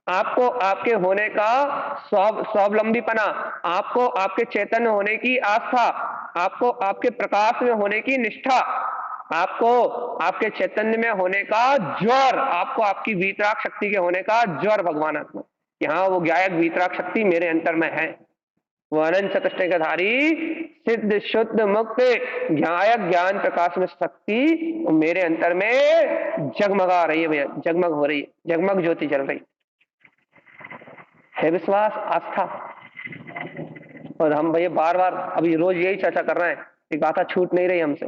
आपको आपके होने का स्वावलंबीपना, आपको आपके चैतन्य होने की आस्था, आपको आपके प्रकाश में होने की निष्ठा, आपको आपके चैतन्य में होने का ज्वर, आपको आपकी वीतराग शक्ति के होने का ज्वर भगवान आत्मा, यहाँ वो ज्ञायक वीतराग शक्ति मेरे अंतर में है, वो अनंत चतुष्टय का धारी सिद्ध शुद्ध मुक्त ज्ञायक ज्ञान प्रकाश में शक्ति मेरे अंतर में जगमगा रही है भैया, जगमग हो रही है, जगमग ज्योति चल रही है विश्वास आस्था। और हम भैया बार बार अभी रोज यही चर्चा कर रहे हैं, एक गाथा छूट नहीं रही हमसे,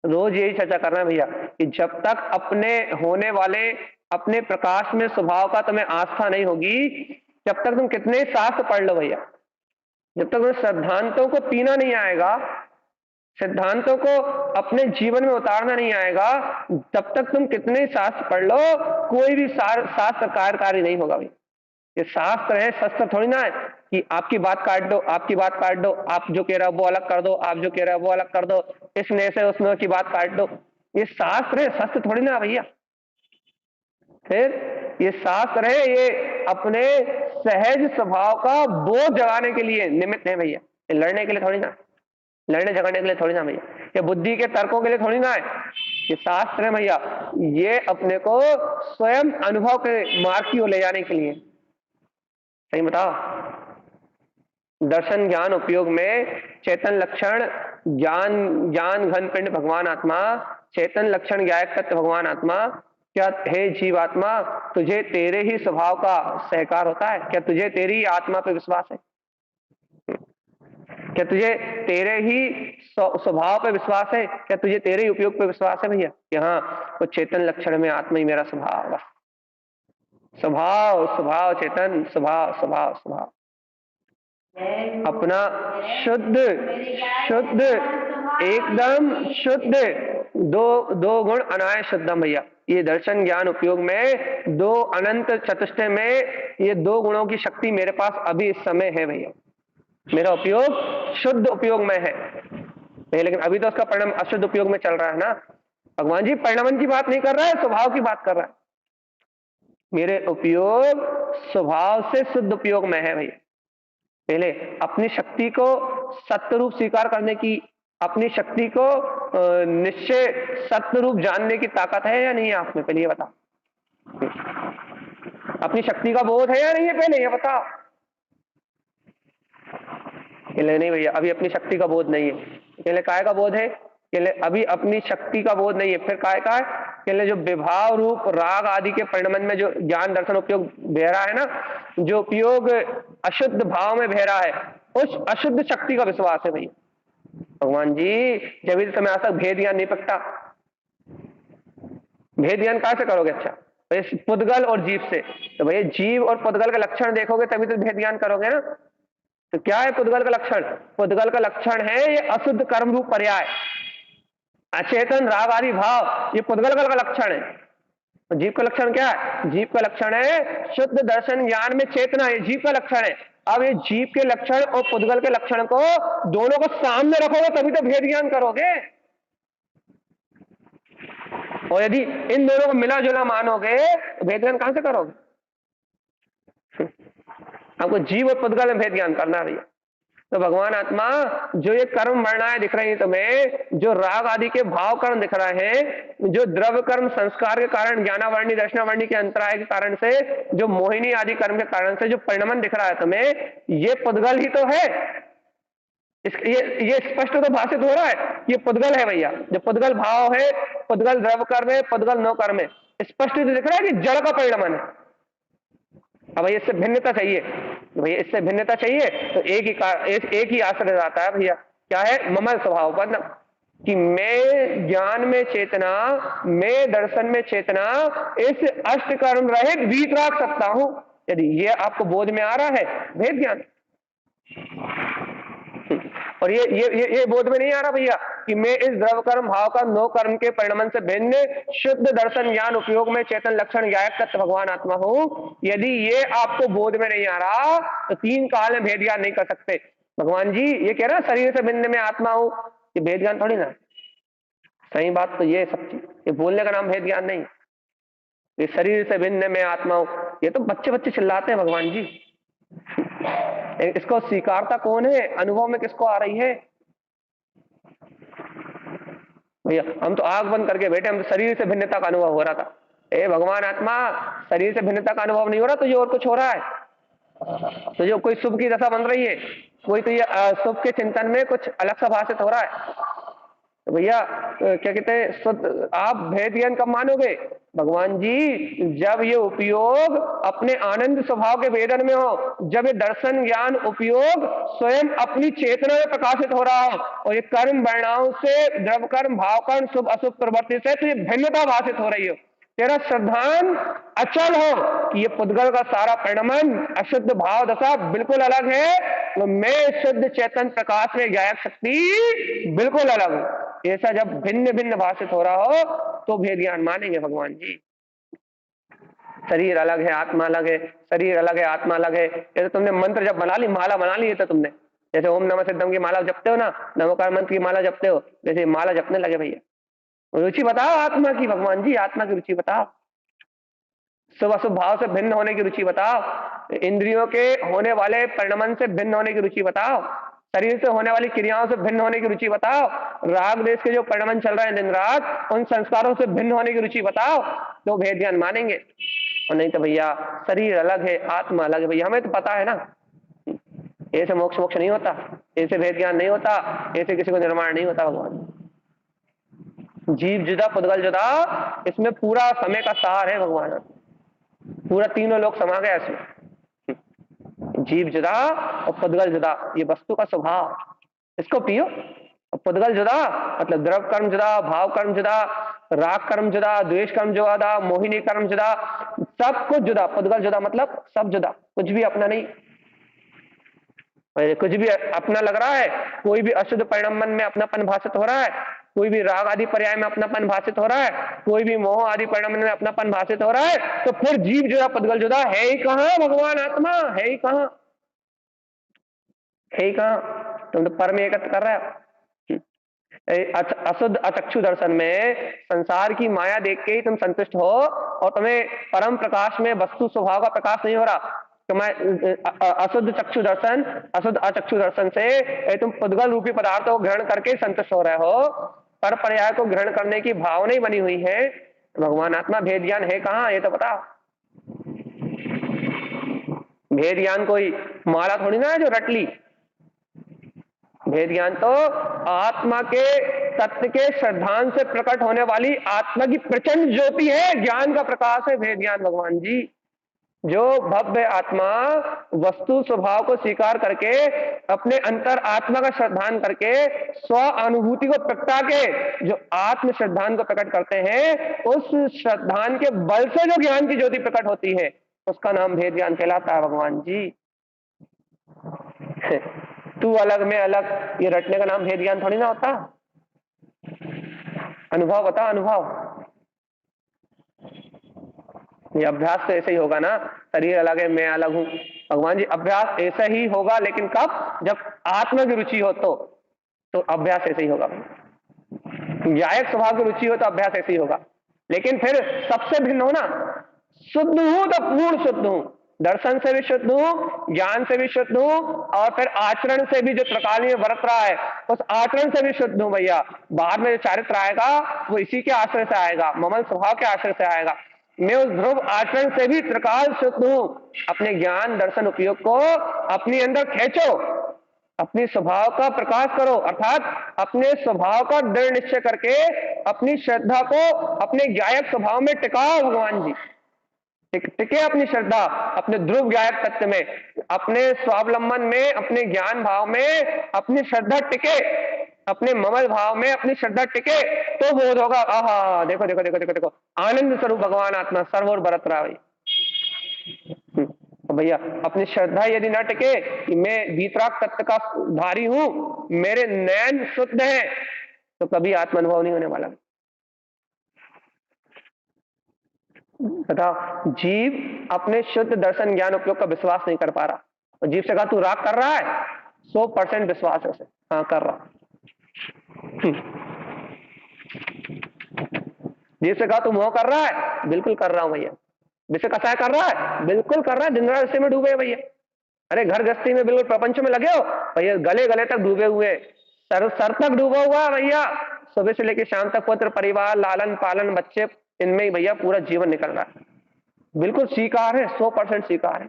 रोज यही चर्चा कर रहे हैं भैया कि जब तक अपने होने वाले अपने प्रकाश में स्वभाव का तुम्हें आस्था नहीं होगी, जब तक तुम कितने शास्त्र पढ़ लो भैया, जब तक सिद्धांतों को पीना नहीं आएगा, सिद्धांतों को अपने जीवन में उतारना नहीं आएगा, तब तक तुम कितने शास्त्र पढ़ लो, कोई भी शास्त्र कार्यकारी नहीं होगा भाई। ये शास्त्र है, शस्त्र थोड़ी ना है कि आपकी बात काट दो, आपकी बात काट दो, आप जो कह रहे हो वो अलग कर दो, आप जो कह रहे हो वो अलग कर दो, इसने से उसने की बात काट दो। ये शास्त्र है, शस्त्र थोड़ी ना भैया। फिर ये शास्त्र है, ये अपने सहज स्वभाव का बोध जगाने के लिए निमित्त है भैया, ये लड़ने के लिए थोड़ी ना, लड़ने झगड़ने के लिए थोड़ी ना भैया, ये बुद्धि के तर्कों के लिए थोड़ी ना है, ये शास्त्र है भैया, ये अपने को स्वयं अनुभव के मार्ग की ओर ले जाने के लिए। सही बताओ, दर्शन ज्ञान उपयोग में चेतन लक्षण ज्ञान घन पिंड भगवान आत्मा, चेतन लक्षण ज्ञायक तत्व भगवान आत्मा, क्या हे जीवात्मा तुझे तेरे ही स्वभाव का सहकार होता है? क्या तुझे तेरी आत्मा पे विश्वास है? क्या तुझे तेरे ही स्वभाव पे विश्वास है? क्या तुझे तेरे ही उपयोग पे विश्वास है भैया? यहाँ वो चेतन लक्षण में आत्मा ही मेरा स्वभाव, स्वभाव स्वभाव चेतन, स्वभाव स्वभाव स्वभाव, अपना शुद्ध शुद्ध एकदम शुद्ध, दो गुण अनाय शुद्धम भैया। ये दर्शन ज्ञान उपयोग में दो अनंत चतुष्टय में ये दो गुणों की शक्ति मेरे पास अभी इस समय है भैया, मेरा उपयोग शुद्ध उपयोग में है, लेकिन अभी तो उसका परिणाम अशुद्ध उपयोग में चल रहा है ना। भगवान जी परिणाम की बात नहीं कर रहा है, स्वभाव की बात कर रहा है। मेरे उपयोग स्वभाव से शुद्ध उपयोग में है भैया। पहले अपनी शक्ति को सत्य रूप स्वीकार करने की, अपनी शक्ति को निश्चय सत्य रूप जानने की ताकत है या नहीं है आप में? पहले ये बता, अपनी शक्ति का बोध है या नहीं है? पहले ये बता। पहले नहीं भैया, अभी अपनी शक्ति का बोध नहीं है। पहले काय का बोध है? पहले अभी अपनी शक्ति का बोध नहीं है। फिर काय का है? पहले जो विभाव रूप राग आदि के परिणमन में जो ज्ञान दर्शन उपयोग बह रहा है ना, जो उपयोग अशुद्ध भाव में बह रहा है, उस अशुद्ध शक्ति का विश्वास है भैया। भगवान जी जब इस समय आज तक भेद ज्ञान नहीं पकता, भेद ज्ञान कहां से करोगे? अच्छा पुद्गल और जीव से, तो भैया जीव और पुद्गल का लक्षण देखोगे तभी तो भेद ज्ञान करोगे ना। तो क्या है पुद्गल का लक्षण? पुद्गल का लक्षण है ये अशुद्ध कर्म रूप पर्याय, अचेतन राग आदि भाव, ये पुद्गल का लक्षण है। जीव का लक्षण क्या है? जीव का लक्षण है शुद्ध दर्शन ज्ञान में चेतना, ये जीव का लक्षण है। अब ये जीव के लक्षण और पुद्गल के लक्षण को दोनों को सामने रखोगे तभी तो भेद ज्ञान करोगे। और यदि इन दोनों को मिला जुला मानोगे तो भेद ज्ञान कहां से करोगे? आपको जीव और पुद्गल में भेद ज्ञान करना है। तो भगवान आत्मा जो ये कर्म वर्णाएं दिख रही है तुम्हें, जो राग आदि के भाव कर्म दिख रहे हैं, जो द्रव्य कर्म संस्कार के कारण ज्ञानावर्णी दर्शनावर्णी के अंतराय के कारण से, जो मोहिनी आदि कर्म के कारण से जो परिणमन दिख रहा है तुम्हें, ये पुद्गल ही तो है। ये स्पष्ट तो भाषित हो रहा है, ये पुद्गल है भैया। जो पुद्गल भाव है, पुद्गल द्रव्य कर्म है, पुद्गल नो कर्म है, स्पष्ट तो दिख रहा है कि जड़ का परिणमन है। अब भैया इससे भिन्नता चाहिए, भैया इससे भिन्नता चाहिए तो एक ही आश्रय आता है भैया, क्या है? ममल स्वभाव पर, कि मैं ज्ञान में चेतना, मैं दर्शन में चेतना इस अष्ट कर्म रहित वीतराग सकता हूं। यदि ये आपको बोध में आ रहा है, भेद ज्ञान। और ये बोध में नहीं आ रहा भैया कि मैं इस द्रव कर्म भाव कर्म नो कर्म के परिणमन से भिन्न शुद्ध दर्शन ज्ञान उपयोग में चेतन लक्षण ज्ञायक तत्व भगवान आत्मा हूं, यदि ये आपको बोध में नहीं आ रहा तो तीन काल में भेद ज्ञान नहीं कर सकते। भगवान जी ये कह रहा शरीर से भिन्न में आत्मा हूं, ये भेद ज्ञान थोड़ी ना। सही बात तो ये सच्ची, ये बोलने का नाम भेद ज्ञान नहीं। ये शरीर से भिन्न में आत्मा हूं, ये तो बच्चे बच्चे चिल्लाते हैं भगवान जी। इसको स्वीकारता कौन है? अनुभव में किसको आ रही है? भैया हम तो आंख बंद करके बैठे, हम तो शरीर से भिन्नता का अनुभव हो रहा था। ए भगवान आत्मा, शरीर से भिन्नता का अनुभव नहीं हो रहा तुझे, और कुछ हो रहा है तुझे, कोई शुभ की दशा बन रही है, कोई तो ये शुभ के चिंतन में कुछ अलग सा भाषित हो रहा है। तो भैया क्या कहते हैं, शुद्ध आप भेद ज्ञान कब मानोगे? भगवान जी जब ये उपयोग अपने आनंद स्वभाव के वेदन में हो, जब ये दर्शन ज्ञान उपयोग स्वयं अपनी चेतना में प्रकाशित हो रहा हो, और ये कर्म वर्णाओं से, द्रव कर्म भाव कर्म शुभ अशुभ प्रवृत्ति से तो ये भिन्नता भाषित हो रही हो, तेरा श्रद्धान अचल हो कि ये पुद्गल का सारा परिणमन अशुद्ध भाव दशा बिल्कुल अलग है, तो मैं शुद्ध चेतन प्रकाश में ज्ञायक शक्ति बिल्कुल अलग हूं। ऐसा जब भिन्न भिन्न भाषित हो रहा हो तो भेद ज्ञान मानेंगे भगवान जी। शरीर अलग है, आत्मा अलग है, शरीर अलग है, आत्मा अलग है। जैसे तुमने मंत्र जब बना ली, माला बना ली है तो तुमने, जैसे ओम नमः सिद्धम की माला जपते हो ना, नमोकार मंत्र की माला जपते हो, जैसे माला जपने लगे भैया। रुचि बताओ आत्मा की भगवान जी, आत्मा की रुचि बताओ, शुभ अशुभ भाव से भिन्न होने की रुचि बताओ, इंद्रियों के होने वाले परिणमन से भिन्न होने की रुचि बताओ, शरीर से होने वाली क्रियाओं से भिन्न होने की रुचि बताओ, राग देश के जो परिणमन चल रहे हैं दिन रात, उन संस्कारों से भिन्न होने की रुचि बताओ, तो भेद ज्ञान मानेंगे। और नहीं तो भैया शरीर अलग है, आत्मा अलग है, भैया हमें तो पता है ना, ऐसे मोक्ष मोक्ष नहीं होता, ऐसे भेद ज्ञान नहीं होता, ऐसे किसी को निर्माण नहीं होता। भगवान जीव जुदा पुद्गल जुदा, इसमें पूरा समय का सार है भगवान, पूरा तीनों लोग समा गया इसमें। जीव जुदा और पुद्गल जुदा, ये वस्तु का स्वभाव, इसको पियो। और पुद्गल जुदा मतलब द्रव कर्म जुदा, भाव कर्म जुदा, राग कर्म जुदा, द्वेष कर्म जुदा, मोहिनी कर्म जुदा, सब कुछ जुदा। पुद्गल जुदा मतलब सब जुदा, कुछ भी अपना नहीं, कुछ भी अपना लग रहा है, कोई भी अशुद्ध परिणमन में अपनापन भाषित हो रहा है, कोई भी राग आदि पर्याय में अपनापन भाषित हो रहा है, कोई भी मोह आदि परिणमन में अपनापन भाषित हो रहा है, तो फिर जीव जुदा पुद्गल जुदा है ही कहां? भगवान आत्मा है ही कहां? है ही कहां? तुम तो परम एकत्र कर रहे हो। अशुद्ध अचक्षु दर्शन में संसार की माया देख के ही तुम संतुष्ट हो, और तुम्हें परम प्रकाश में वस्तु स्वभाव का प्रकाश नहीं हो रहा। तो मैं अशुद्ध चक्षु दर्शन, अशुद्ध अचक्षु दर्शन से तुम पुद्गल रूपी पदार्थों को ग्रहण करके संतुष्ट हो रहे हो, पर पर्याय को ग्रहण करने की भावना ही बनी हुई है। भगवान आत्मा भेद ज्ञान है कहां? ये तो बताओ। भेद ज्ञान कोई माला थोड़ी ना है जो रट ली, भेद ज्ञान तो आत्मा के तत्व के श्रद्धान से प्रकट होने वाली आत्मा की प्रचंड ज्योति है, ज्ञान का प्रकाश है भेद ज्ञान। भगवान जी जो भव्य आत्मा वस्तु स्वभाव को स्वीकार करके अपने अंतर आत्मा का श्रद्धान करके स्व अनुभूति को प्रकटा के जो आत्म श्रद्धान को प्रकट करते हैं, उस श्रद्धान के बल से जो ज्ञान की ज्योति प्रकट होती है, उसका नाम भेद ज्ञान कहलाता है। भगवान जी तू अलग मैं अलग, ये रटने का नाम भेद ज्ञान थोड़ी ना होता। अनुभव बता, अनुभव। ये अभ्यास तो ऐसे ही होगा ना, शरीर अलग है मैं अलग हूं। भगवान जी अभ्यास ऐसा ही होगा, लेकिन कब? जब आत्मा की रुचि हो तो अभ्यास ऐसे ही होगा। ज्ञायक स्वभाव की रुचि हो तो अभ्यास ऐसे ही होगा। लेकिन फिर सबसे भिन्न हो ना, शुद्ध हूं तो पूर्ण शुद्ध हूं, दर्शन से भी शुद्ध हूं, ज्ञान से भी शुद्ध हूं, और फिर आचरण से भी जो त्रिकालीय बरत रहा है उस आचरण से भी शुद्ध हूं। भैया बाहर में जो चारित्र आएगा वो इसी के आश्रय से आएगा, ममल स्वभाव के आश्रय से आएगा। मैं उस ध्रुव आचरण से भी त्रिकाल शुद्ध हूं। अपने ज्ञान दर्शन उपयोग को अपने अंदर खींचो, अपनी स्वभाव का प्रकाश करो, अर्थात अपने स्वभाव का दृढ़ निश्चय करके अपनी श्रद्धा को अपने ज्ञायक स्वभाव में टिकाओ। भगवान जी टिके अपनी श्रद्धा अपने ध्रुव गायक तत्व में, अपने स्वावलंबन में, अपने ज्ञान भाव में अपनी श्रद्धा टिके, अपने ममल भाव में अपनी श्रद्धा टिके, तो बोध होगा आहा देखो देखो देखो देखो देखो आनंद स्वरूप भगवान आत्मा सर्वोर बरत रहा है। तो भैया अपनी श्रद्धा यदि ना टिके कि मैं वीतराग तत्व का धारी हूं, मेरे नयन शुद्ध है, तो कभी आत्म अनुभव नहीं होने वाला। तथा जीव अपने शुद्ध दर्शन ज्ञान उपयोग का विश्वास नहीं कर पा रहा, और जीव से कहा तू राग कर रहा है, 100% विश्वास है उसे, हाँ कर रहा। जीव से कहा तू मोह कर रहा है, बिल्कुल कर रहा हूं भैया। विषय कसाय कर रहा है, बिल्कुल कर रहा है, दिन रात इसी में डूबे भैया। अरे घर गृहस्थी में बिल्कुल प्रपंच में लगे हो भैया, गले गले तक डूबे हुए, सर तक डूबा हुआ है भैया। सुबह से लेकर शाम तक पुत्र परिवार लालन पालन बच्चे, इनमें ही भैया पूरा जीवन निकल रहा है। बिल्कुल स्वीकार है, 100% स्वीकार है।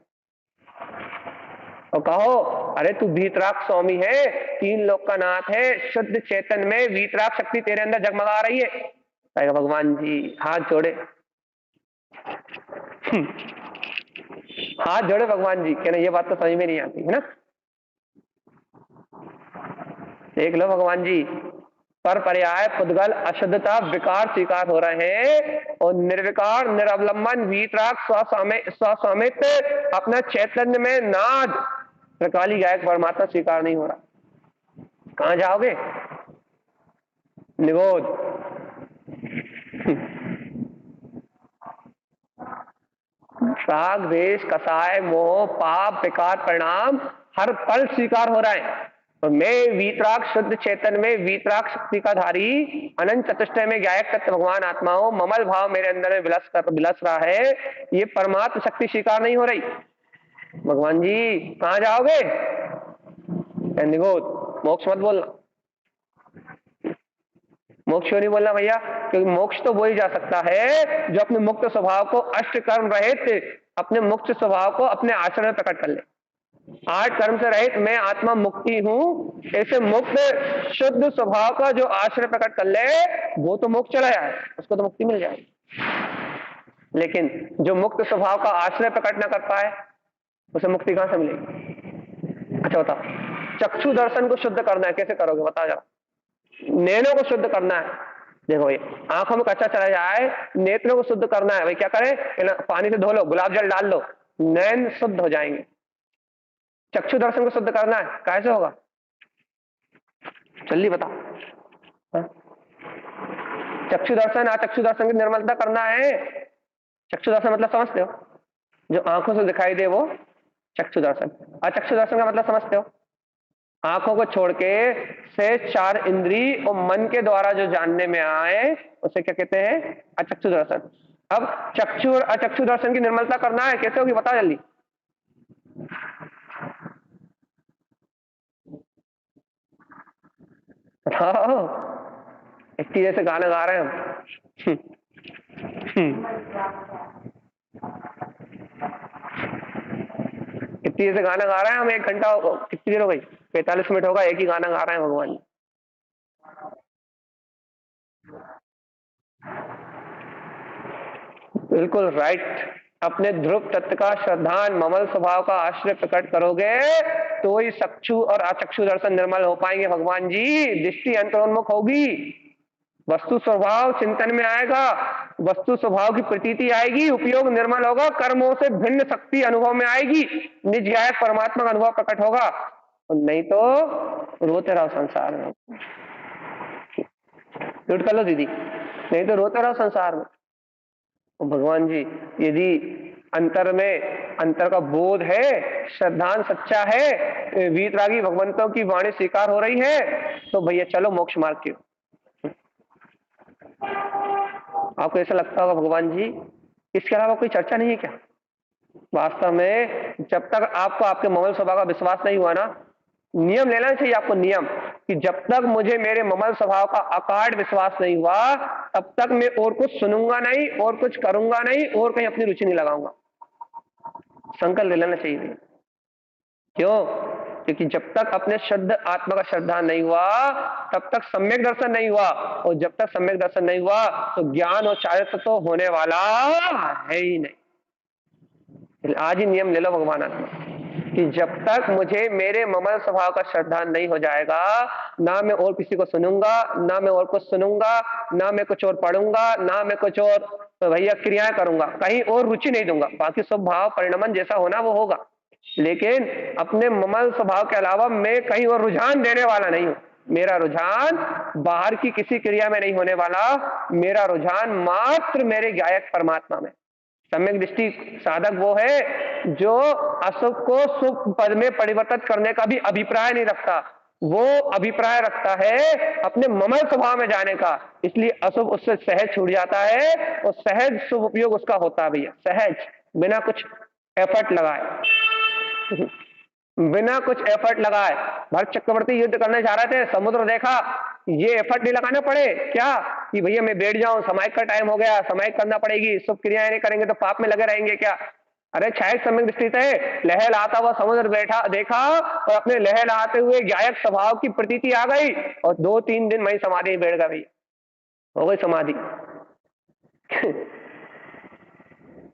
और कहो अरे तू वीतराग स्वामी है, 3 लोक का नाथ है, शुद्ध चेतन में वीतराग शक्ति तेरे अंदर जगमगा रही है। कहेगा भगवान जी हाथ जोड़े, हाथ जोड़े भगवान जी, कहना ये बात तो समझ में नहीं आती है ना। देख लो भगवान जी, पर पर्याय पुद्गल अशुद्धता विकार स्वीकार हो रहे हैं, और निर्विकार निरवलंबन वीतराग स्वस्वामित अपना चैतन्य में नाद त्रिकाली गायक परमात्मा स्वीकार नहीं हो रहा। कहां जाओगे? निगोद। राग द्वेष कसाय मोह पाप विकार परिणाम हर पल स्वीकार हो रहा है, और मैं वीतराग शुद्ध चेतन में वीतराग शक्ति का धारी अनंत चतुष्टय में गायक तत्व भगवान आत्मा हो, ममल भाव मेरे अंदर में विलस रहा है, ये परमात्म शक्ति स्वीकार नहीं हो रही। भगवान जी कहां जाओगे? निगोद। मोक्ष मत बोलना। मोक्ष क्यों नहीं बोलना भैया? क्योंकि मोक्ष तो वो ही जा सकता है जो अपने मुक्त स्वभाव को अष्ट कर्म रहित, अपने मुक्त स्वभाव को अपने आचरण में प्रकट कर ले। 8 कर्म से रहित मैं आत्मा मुक्ति हूं, ऐसे मुक्त शुद्ध स्वभाव का जो आश्रय प्रकट कर ले, वो तो मोक्ष चला जाए, उसको तो मुक्ति मिल जाएगी। लेकिन जो मुक्त स्वभाव का आश्रय प्रकट ना कर पाए, उसे मुक्ति कहां से मिलेगी? अच्छा बताओ, चक्षु दर्शन को शुद्ध करना है, कैसे करोगे बताओ जरा। नैनों को शुद्ध करना है, देखो भाई आंखों में कच्चा चला जाए, नेत्रों को शुद्ध करना है, भाई क्या करें? पानी से धो लो, गुलाब जल डाल लो, नैन शुद्ध हो जाएंगे। चक्षु दर्शन को शुद्ध करना है, कैसे होगा? जल्दी बताओ। चक्षु दर्शन, चक्षु दर्शन की निर्मलता करना है। चक्षु दर्शन मतलब समझते हो? जो आंखों से दिखाई दे वो चक्षु दर्शन। अचक्षु दर्शन का मतलब समझते हो? आंखों को छोड़ के से 4 इंद्री और मन के द्वारा जो जानने में आए, उसे क्या कहते हैं? अचक्षु दर्शन। अब चक्षु और अचक्षु दर्शन की निर्मलता करना है, कैसे होगी बताओ जल्दी। इतनी जैसे गाना गा रहे हैं हम। इतनी जैसे गाना गा रहे हैं हम, 1 घंटा कितनी देर हो गई? 45 मिनट होगा, एक ही गाना गा रहे हैं भगवान जी। बिल्कुल राइट। अपने ध्रुव तत्व का श्रद्धान ममल स्वभाव का आश्रय प्रकट करोगे तो ही चक्षु और अचक्षु दर्शन निर्मल हो पाएंगे भगवान जी। दृष्टि अंतरोन्मुख होगी, वस्तु स्वभाव चिंतन में आएगा, वस्तु स्वभाव की प्रतीति आएगी, उपयोग निर्मल होगा, कर्मों से भिन्न शक्ति अनुभव में आएगी, निज गायक परमात्मा का अनुभव प्रकट होगा। और नहीं तो रोते रहो संसार में। म्यूट कर लो दीदी, नहीं तो रोते रहो संसार में। भगवान जी यदि अंतर में अंतर का बोध है, श्रद्धान सच्चा है, वीतरागी भगवंतों की वाणी स्वीकार हो रही है, तो भैया चलो मोक्ष मार्ग की। आपको ऐसा लगता होगा भगवान जी इसके अलावा कोई चर्चा नहीं है क्या? वास्तव में जब तक आपको आपके ममल स्वभाव का विश्वास नहीं हुआ ना, नियम लेना चाहिए आपको, नियम कि जब तक मुझे मेरे ममल स्वभाव का अकाढ़ विश्वास नहीं हुआ, तब तक मैं और कुछ सुनूंगा नहीं, और कुछ करूंगा नहीं, और कहीं अपनी रुचि नहीं लगाऊंगा। संकल्प ले लेना चाहिए। क्यों? क्योंकि जब तक अपने शुद्ध आत्मा का श्रद्धा नहीं हुआ, तब तक सम्यक दर्शन नहीं हुआ, और जब तक सम्यक दर्शन नहीं हुआ तो ज्ञान और चारित्र तो होने वाला है ही नहीं। आज ही नियम ले लो भगवान आत्मा कि जब तक मुझे मेरे ममल स्वभाव का श्रद्धा नहीं हो जाएगा, ना मैं और किसी को सुनूंगा, ना मैं और कुछ सुनूंगा, ना मैं कुछ और पढ़ूंगा, ना मैं कुछ और भैया क्रियाएं करूंगा, कहीं और रुचि नहीं दूंगा। बाकी स्वभाव परिणमन जैसा होना वो होगा, लेकिन अपने ममल स्वभाव के अलावा मैं कहीं और रुझान देने वाला नहीं हूं। मेरा रुझान बाहर की किसी क्रिया में नहीं होने वाला, मेरा रुझान मात्र मेरे गायक परमात्मा में। सम्यक दृष्टि साधक वो है जो अशुभ को शुभ पद में परिवर्तित करने का भी अभिप्राय नहीं रखता, वो अभिप्राय रखता है अपने ममल स्वभाव में जाने का, इसलिए अशुभ उससे सहज छूट जाता है और सहज शुभ उपयोग उसका होता है भैया, सहज, बिना कुछ एफर्ट लगाए। बिना कुछ एफर्ट लगाए भरत चक्रवर्ती युद्ध करने जा रहे थे, समुद्र देखा, ये एफर्ट नहीं लगाना पड़े क्या कि भैया मैं बैठ जाऊं, समायिक का टाइम हो गया, समायिक करना पड़ेगी, शुभ क्रियाएं नहीं करेंगे तो पाप में लगे रहेंगे क्या? अरे छायक सम्यक दृष्टि है, लहर आता हुआ समुद्र बैठा देखा और अपने लहर आते हुए गायक स्वभाव की प्रतीति आ गई और 2-3 दिन वही समाधि में बैठ गया भैया, हो गई समाधि।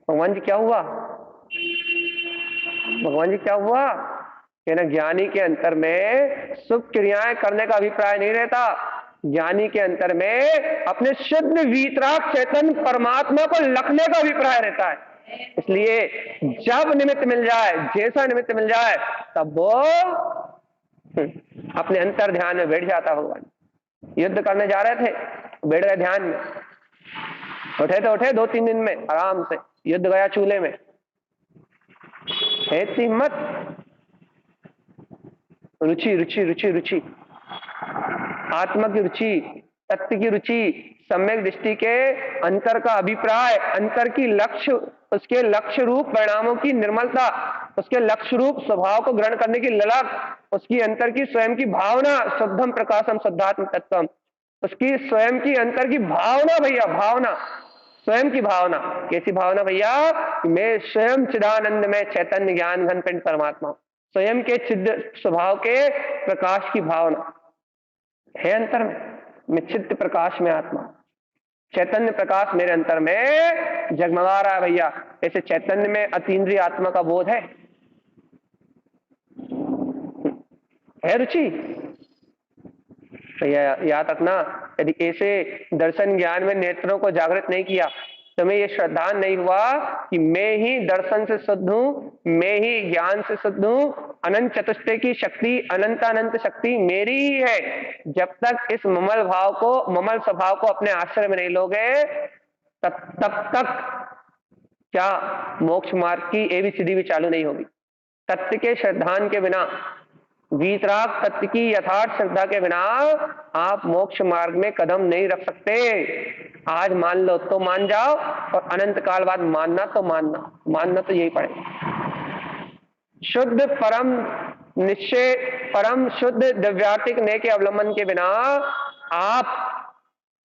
भगवान जी क्या हुआ? भगवान जी क्या हुआ कि ना ज्ञानी के अंतर में शुभ क्रियाएं करने का अभिप्राय नहीं रहता, ज्ञानी के अंतर में अपने शुद्ध वीतराग चैतन्य परमात्मा को लखने का अभिप्राय रहता है। इसलिए जब निमित्त मिल जाए, जैसा निमित्त मिल जाए, तब वो अपने अंतर ध्यान में बैठ जाता। भगवान युद्ध करने जा रहे थे, बैठ गए ध्यान में, उठे तो उठे 2-3 दिन में आराम से, युद्ध गया चूल्हे में, है हिम्मत, रुचि रुचि रुचि रुचि, आत्मा की रुचि, तत्व की रुचि, सम्यक दृष्टि के अंतर का अभिप्राय, अंतर की लक्ष्य, उसके लक्ष्य रूप परिणामों की निर्मलता, उसके लक्ष्य रूप स्वभाव को ग्रहण करने की ललक, उसकी अंतर की स्वयं की भावना, शुद्धम प्रकाशम शुद्धात्म तत्वम, उसकी स्वयं की अंतर की भावना भैया, भावना, स्वयं की भावना। कैसी भावना भैया? मैं स्वयं चिदानंद में चैतन्य ज्ञान घन पिंड परमात्मा, स्वयं के चिद स्वभाव के प्रकाश की भावना है अंतर में, मैं चित्त प्रकाश में आत्मा, चैतन्य प्रकाश मेरे अंतर में जगमगा रहा है भैया। ऐसे चैतन्य में अतीन्द्रिय आत्मा का बोध है रुचि भैया, याद रखना, यदि ऐसे दर्शन ज्ञान में नेत्रों को जागृत नहीं किया, तुम्हें ये श्रद्धा नहीं हुआ कि मैं ही दर्शन से शुद्ध हूं, मैं ही ज्ञान से शुद्ध हूं, अनंत चतुष्टय की शक्ति, अनंत अनंत शक्ति मेरी ही है, जब तक इस ममल भाव को, ममल स्वभाव को अपने आश्रय में नहीं लोगे, तब तक क्या मोक्ष मार्ग की एबीसीडी भी चालू नहीं होगी। तत्व के श्रद्धान के बिना, वीतराग तत्व की यथार्थ श्रद्धा के बिना आप मोक्ष मार्ग में कदम नहीं रख सकते। आज मान लो तो मान जाओ और अनंत काल बाद मानना तो मानना तो यही पड़ेगा। शुद्ध परम निश्चय, परम शुद्ध दिव्यार्थिक ने के अवलंबन के बिना आप,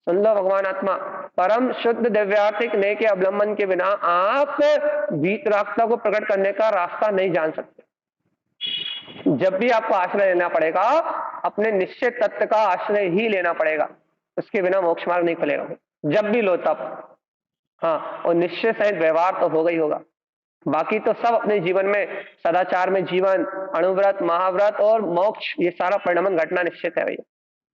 सुन लो भगवान आत्मा, परम शुद्ध दिव्यार्थिक ने के अवलंबन के बिना आप वीतरागता को प्रकट करने का रास्ता नहीं जान सकते। जब भी आपको आश्रय लेना पड़ेगा, अपने निश्चित तत्व का आश्रय ही लेना पड़ेगा, उसके बिना मोक्ष मार्ग नहीं खुलेगा। जब भी लो तब, हाँ, और निश्चय सहित व्यवहार तो होगा ही होगा। बाकी तो सब अपने जीवन में सदाचार में जीवन, अणुव्रत, महाव्रत और मोक्ष, ये सारा परिणमन घटना निश्चित है भैया।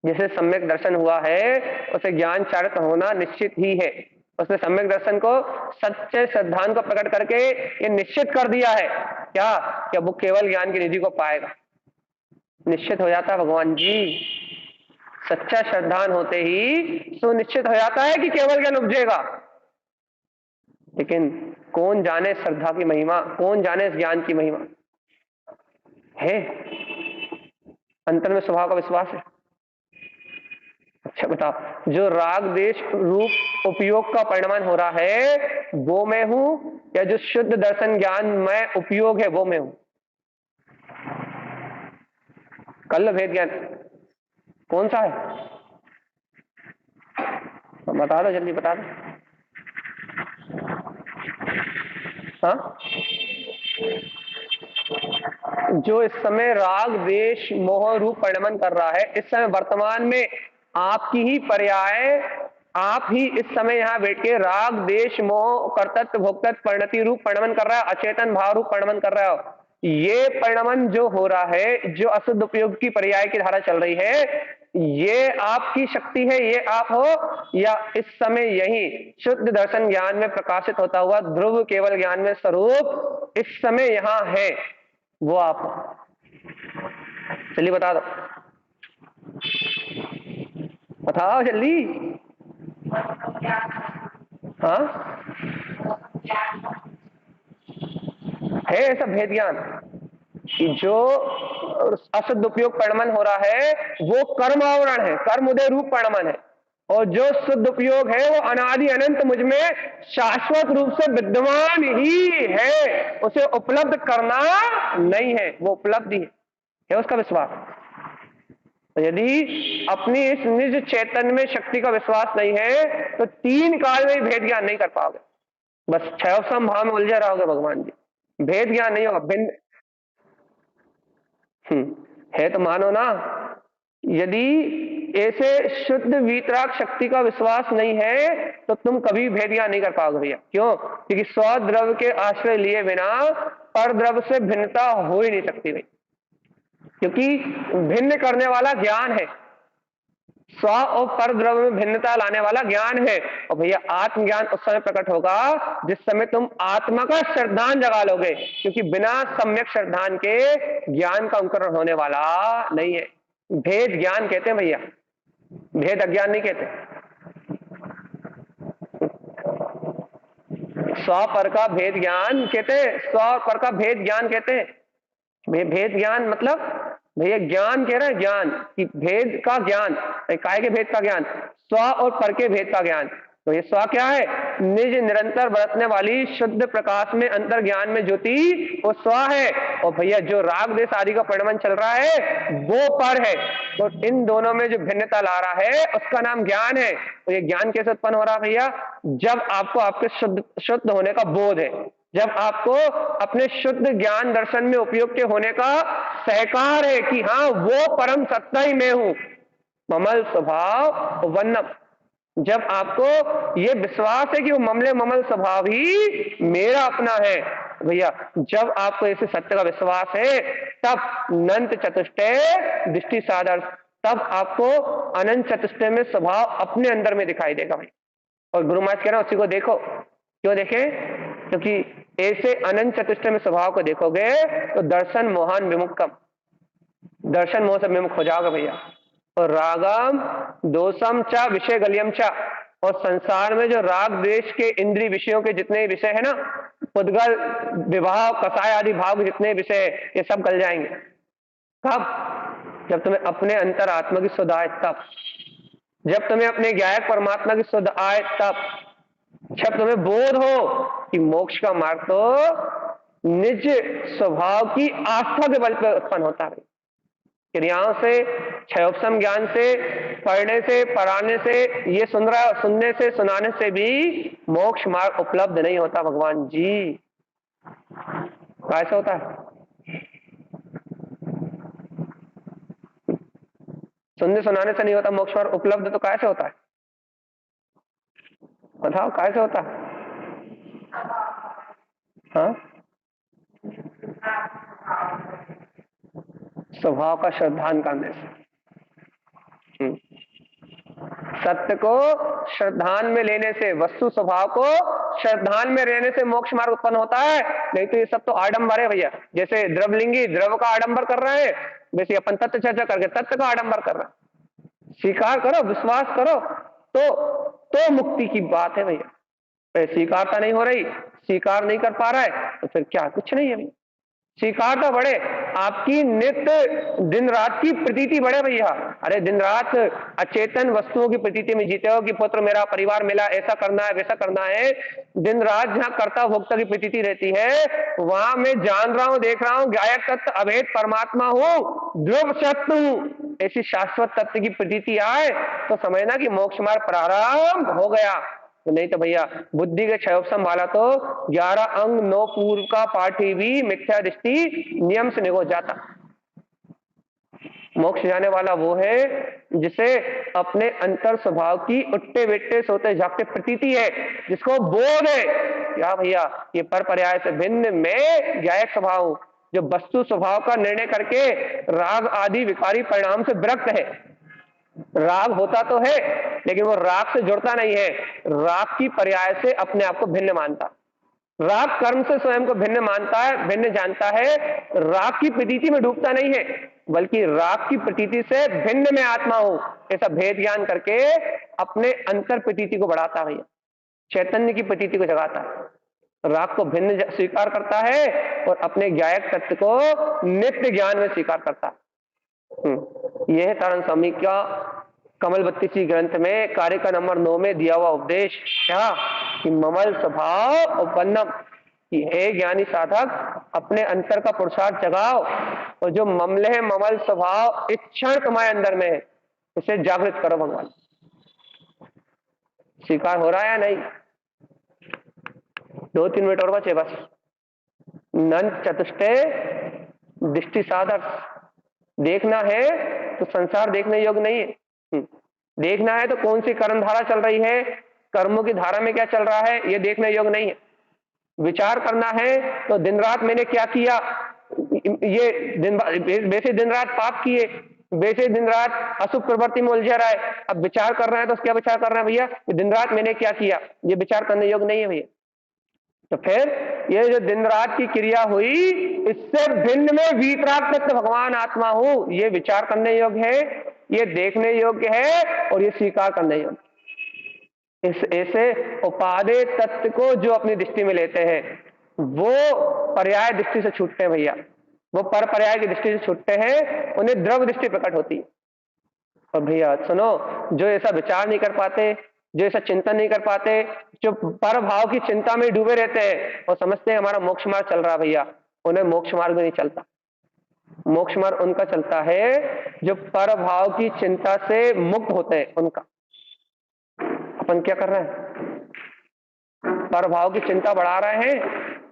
जिसे सम्यक दर्शन हुआ है उसे ज्ञान चारित होना निश्चित ही है। उसने सम्यक दर्शन को, सच्चे श्रद्धान को प्रकट करके ये निश्चित कर दिया है क्या कि वो केवल ज्ञान की निधि को पाएगा, निश्चित हो जाता है भगवान जी। सच्चा श्रद्धान होते ही सुनिश्चित हो जाता है कि केवल ज्ञान उपजेगा। लेकिन कौन जाने श्रद्धा की महिमा, कौन जाने इस ज्ञान की महिमा है? अंतर में स्वभाव का विश्वास है। अच्छा बताओ, जो राग देश रूप उपयोग का परिणमन हो रहा है वो मैं हूं, या जो शुद्ध दर्शन ज्ञान में उपयोग है वो मैं हूं? कल भेद ज्ञान कौन सा है? बता दो, जल्दी बता दो। हाँ, जो इस समय राग देश मोह रूप परिणमन कर रहा है, इस समय वर्तमान में आपकी ही पर्याय आप ही इस समय यहाँ बैठ के राग देश मोह कर्तृत्व भोक्तृत्व परिणति रूप परिणमन कर रहा है, अचेतन भाव रूप परिणमन कर रहा हो। ये परिणमन जो हो रहा है, जो अशुद्ध उपयोग की पर्याय की धारा चल रही है, ये आपकी शक्ति है, ये आप हो, या इस समय यही शुद्ध दर्शन ज्ञान में प्रकाशित होता हुआ ध्रुव केवल ज्ञान में स्वरूप इस समय यहाँ है, वो आप हो? चलिए बता दो, बताओ जल्दी। हाँ, है ऐसा भेद ज्ञान कि जो अशुद्ध उपयोग परिणमन हो रहा है वो कर्म आवरण है, कर्म उदय रूप परिणमन है, और जो शुद्ध उपयोग है वो अनादि अनंत मुझ में शाश्वत रूप से विद्यमान ही है, उसे उपलब्ध करना नहीं है, वो उपलब्धि है उसका विश्वास। तो यदि अपनी इस निज चैतन्य में शक्ति का विश्वास नहीं है तो तीन काल में भेद ज्ञान नहीं कर पाओगे, बस क्षय भाव में उलझे रहोगे भगवान जी, भेद ज्ञान नहीं होगा। भिन्न है तो मानो ना, यदि ऐसे शुद्ध वीतराग शक्ति का विश्वास नहीं है तो तुम कभी भेद ज्ञान नहीं कर पाओगे भैया। क्यों? क्योंकि स्वद्रव के आश्रय लिए बिना पर द्रव से भिन्नता हो ही नहीं सकती भाई, क्योंकि भिन्न करने वाला ज्ञान है, स्व और पर द्रव्य में भिन्नता लाने वाला ज्ञान है। और भैया आत्मज्ञान उस समय प्रकट होगा जिस समय तुम आत्मा का श्रद्धान जगा लोगे, क्योंकि बिना सम्यक श्रद्धान के ज्ञान का अंकुरण होने वाला नहीं है। भेद ज्ञान कहते हैं भैया, भेद अज्ञान नहीं कहते। स्व पर का भेद ज्ञान कहते हैं, स्व पर का भेद ज्ञान कहते हैं। भेद ज्ञान मतलब भैया ज्ञान कह रहे हैं, ज्ञान कि भेद का ज्ञान, काय के भेद का ज्ञान, स्व और पर के भेद का ज्ञान। तो ये स्व क्या है? निज निरंतर बरतने वाली शुद्ध प्रकाश में अंतर ज्ञान में ज्योति, वो स्व है। और भैया जो राग देश आदि का परिणमन चल रहा है वो पर है। तो इन दोनों में जो भिन्नता ला रहा है उसका नाम ज्ञान है। तो ये ज्ञान कैसे उत्पन्न हो रहा है भैया? जब आपको आपके शुद्ध होने का बोध है, जब आपको अपने शुद्ध ज्ञान दर्शन में उपयोग के होने का सहकार है कि हाँ वो परम सत्ता ही मैं हूं, ममल स्वभाव वन्नम। जब आपको ये विश्वास है कि वो ममले ममल स्वभाव ही मेरा अपना है भैया, जब आपको ऐसे सत्य का विश्वास है तब अनंत चतुष्टय दृष्टि साधर, तब आपको अनंत चतुष्टय में स्वभाव अपने अंदर में दिखाई देगा भाई। और गुरु महाराज कह रहे हैं उसी को देखो। क्यों देखे? क्योंकि ऐसे अनंत चतुष्टय में स्वभाव को देखोगे तो दर्शन मोहन विमुक्तम, दर्शन मोह से विमुख हो जाओगे भैया। और रागम दोषम च विषय गलियम च, और संसार में जो राग द्वेष के इंद्रिय विषयों के जितने विषय है ना, पुद्गल विवाह कसाय आदि भाव के जितने विषय है, ये सब गल जाएंगे। कब? जब तुम्हें अपने अंतर आत्मा की सुध आए तब, जब तुम्हें अपने ज्ञायक परमात्मा की सुध आए तब, जब तुम्हें बोध हो कि मोक्ष का मार्ग तो निज स्वभाव की आस्था के बल पर उत्पन्न होता है। क्रियाओं से, क्षयोपम ज्ञान से, पढ़ने से, पढ़ाने से, ये सुनने से, सुनाने से भी मोक्ष मार्ग उपलब्ध नहीं होता भगवान जी। कैसे होता है? सुनने सुनाने से नहीं होता मोक्ष मार्ग उपलब्ध, तो कैसे होता है? बताओ कैसे होता है? हाँ, स्वभाव का श्रद्धान करने से, सत्य को श्रद्धान में लेने से, वस्तु स्वभाव को श्रद्धान में रहने से मोक्ष मार्ग उत्पन्न होता है। नहीं तो ये सब तो आडंबर है भैया। जैसे द्रवलिंगी द्रव का आडंबर कर रहे हैं, वैसे अपन तत्व चर्चा करके तत्व का आडंबर कर रहे हैं। स्वीकार करो, विश्वास करो तो मुक्ति की बात है भैया। स्वीकारता नहीं हो रही, स्वीकार नहीं कर पा रहा है तो फिर क्या? कुछ नहीं है भैया। स्वीकारता बढ़े, आपकी नित्य दिन रात की प्रतीति बढ़े भैया। अरे दिन रात अचेतन वस्तुओं की प्रतीति में जीते हो कि पुत्र मेरा, परिवार मिला, ऐसा करना है, वैसा करना है। दिन रात जहां कर्ता भोक्ता की प्रतीति रहती है वहां मैं जान रहा हूं, देख रहा हूं, गायक तत्व अभेद परमात्मा हूं, ध्रुव सत्य हूं, ऐसी शाश्वत तत्व की प्रतीति आए तो समझना कि मोक्ष मार्ग प्रारंभ हो गया। तो नहीं तो भैया बुद्धि के क्षयोपम वाला तो 11 अंग 9 पूर्व का पाठी भी मिथ्या दृष्टि नियम से निगो जाता। मोक्ष जाने वाला वो है जिसे अपने अंतर स्वभाव की उठते बैठते सोते जागते प्रतीति है, जिसको बोध है क्या भैया ये पर पर्याय से भिन्न मैं ज्ञायक स्वभाव हूं, जो वस्तु स्वभाव का निर्णय करके राग आदि विकारी परिणाम से विरक्त है। राग होता तो है लेकिन वो राग से जुड़ता नहीं है, राग की पर्याय से अपने आप को भिन्न मानता। राग कर्म से स्वयं को भिन्न मानता है, भिन्न जानता है, राग की प्रतीति में डूबता नहीं है, बल्कि राग की प्रतीति से भिन्न मैं आत्मा हूं ऐसा भेद ज्ञान करके अपने अंतर प्रतीति को बढ़ाता है, चैतन्य की प्रतीति को जगाता है, राग को भिन्न स्वीकार करता है और अपने ज्ञायक तत्व को नित्य ज्ञान में स्वीकार करता है। यह है तारण स्वामी का कमल 32 ग्रंथ में कार्य का नंबर 9 में दिया हुआ उपदेश, क्या कि ममल स्वभाव उपन्नम, कि हे ज्ञानी साधक अपने अंतर का पुरुषार्थ जगाओ और जो ममले है ममल स्वभाव इस क्षण तुम्हारे अंदर में है उसे जागृत करो। भगवान स्वीकार हो रहा है या नहीं? 2-3 मिनट और बचे बस। नंद चतुष्टय दृष्टि साधक, देखना है तो संसार देखने योग्य नहीं है, देखना है तो कौन सी कर्म धारा चल रही है, कर्मों की धारा में क्या चल रहा है ये देखने योग्य नहीं है। विचार करना है तो दिन रात मैंने क्या किया, ये वैसे दिन रात पाप किए, वैसे दिन रात अशुभ प्रवृत्ति में उलझा रहा है, अब विचार कर रहा है तो क्या विचार कर रहा है भैया, दिन रात मैंने क्या किया, ये विचार करने योग्य नहीं है भैया। तो फिर ये जो दिन रात की क्रिया हुई इससे भिन्न में वीतराग तत्व भगवान आत्मा हूं, ये विचार करने योग्य है, ये देखने योग्य है और ये स्वीकार करने योग्य। इस ऐसे उपादेय तत्व को जो अपनी दृष्टि में लेते हैं वो पर्याय दृष्टि से छूटते हैं भैया, वो पर पर्याय की दृष्टि से छूटते हैं, उन्हें द्रव्य दृष्टि प्रकट होती है। और भैया सुनो, जो ऐसा विचार नहीं कर पाते, जो ऐसा चिंतन नहीं कर पाते, जो पर भाव की चिंता में डूबे रहते हैं और समझते हैं हमारा मोक्ष मार्ग चल रहा भैया, उन्हें मोक्ष मार्ग भी नहीं चलता। मोक्ष मार्ग उनका चलता है जो पर भाव की चिंता से मुक्त होते हैं उनका। अपन क्या कर रहे हैं, पर भाव की चिंता बढ़ा रहे हैं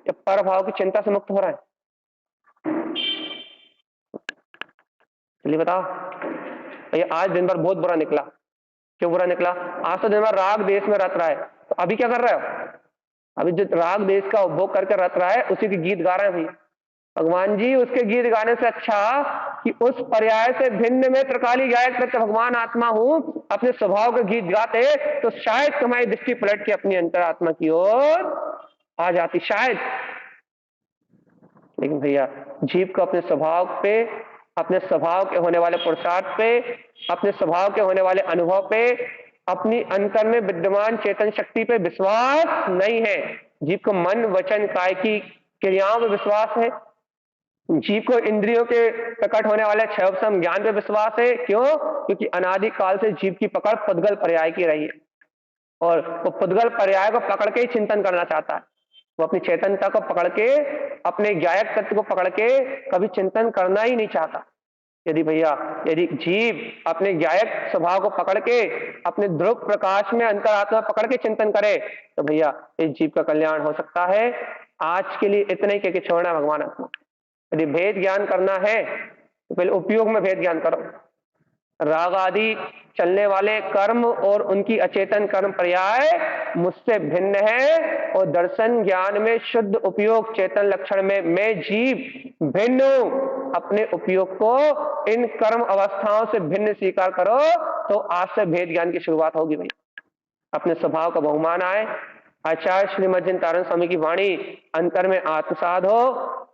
या पर भाव की चिंता से मुक्त हो रहे हैं? चलिए बताओ भैया। आज दिन भर बहुत बुरा निकला, क्यों बुरा निकला? आज तो दिन भर राग देश में रत रहा है, तो अभी क्या कर रहे हो? अभी जो राग देश का उपभोग करके रत रहा है उसी के गीत गा रहे हैं भैया। भगवान जी उसके गीत गाने से अच्छा कि उस पर्याय से भिन्न में त्रिकाली गायक तत्व भगवान आत्मा हूं अपने स्वभाव के गीत गाते तो शायद तुम्हारी दृष्टि पलट के अपनी अंतरात्मा की ओर आ जाती, शायद। लेकिन भैया जीव को अपने स्वभाव पे, अपने स्वभाव के होने वाले पुरुषार्थ पे, अपने स्वभाव के होने वाले अनुभव पे, अपनी अंतर में विद्यमान चेतन शक्ति पे विश्वास नहीं है। जीव को मन वचन काय की क्रियाओं पे विश्वास है, जीव को इंद्रियों के प्रकट होने वाले क्षयोपशम ज्ञान पे विश्वास है। क्यों? क्योंकि अनादि काल से जीव की पकड़ पुद्गल पर्याय की रही है और वो पुद्गल पर्याय को पकड़ के ही चिंतन करना चाहता है। वो अपनी चेतनता को पकड़ के, अपने ज्ञायक तत्व को पकड़ के कभी चिंतन करना ही नहीं चाहता। यदि भैया यदि जीव अपने ज्ञायक स्वभाव को पकड़ के अपने ध्रुव प्रकाश में अंतरात्मा पकड़ के चिंतन करे तो भैया इस जीव का कल्याण हो सकता है। आज के लिए इतना ही कह के छोड़ना भगवान आत्मा। यदि भेद ज्ञान करना है तो पहले उपयोग में भेद ज्ञान करो। राग आदि चलने वाले कर्म और उनकी अचेतन कर्म पर्याय मुझसे भिन्न है और दर्शन ज्ञान में शुद्ध उपयोग चेतन लक्षण में मैं जीव भिन्न हूं। अपने उपयोग को इन कर्म अवस्थाओं से भिन्न स्वीकार करो तो आज से भेद ज्ञान की शुरुआत होगी भाई। अपने स्वभाव का बहुमान आए, आचार्य श्रीमद जिन तारण स्वामी की वाणी अंतर में आत्मसात हो,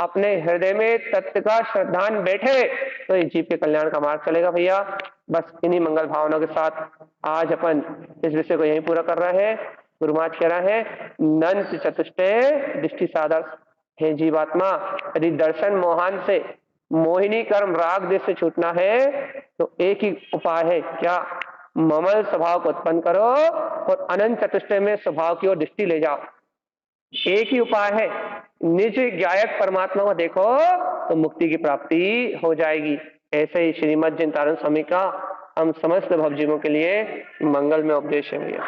अपने हृदय में तत्व का श्रद्धान बैठे तो ये जीव के कल्याण का मार्ग चलेगा भैया। बस इन्हीं मंगल भावना के साथ आज अपन इस विषय को यहीं पूरा कर रहे हैं। गुरु महाराज कह रहे हैं नंद चतुष्टय दृष्टि साधक, हे जीवात्मा यदि दर्शन मोहन से, मोहिनी कर्म राग देश से छूटना है तो एक ही उपाय है, क्या? ममल स्वभाव को उत्पन्न करो और अनंत चतुष्टय में स्वभाव की ओर दृष्टि ले जाओ। एक ही उपाय है, निज ज्ञायक परमात्मा को देखो तो मुक्ति की प्राप्ति हो जाएगी। ऐसे ही श्रीमद जिन तारण स्वामी का हम समस्त भवजीवों के लिए मंगल में उपदेश है भैया।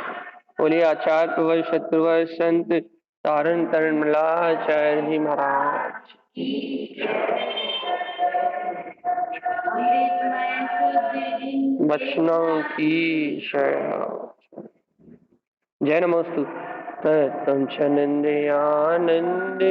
बोलिए आचार्य प्रवर शत्रुवर संत तारण तरण मलाचार्य जी महाराज। वचनों की शरण। जय नमोस्तु तत्तम आनंद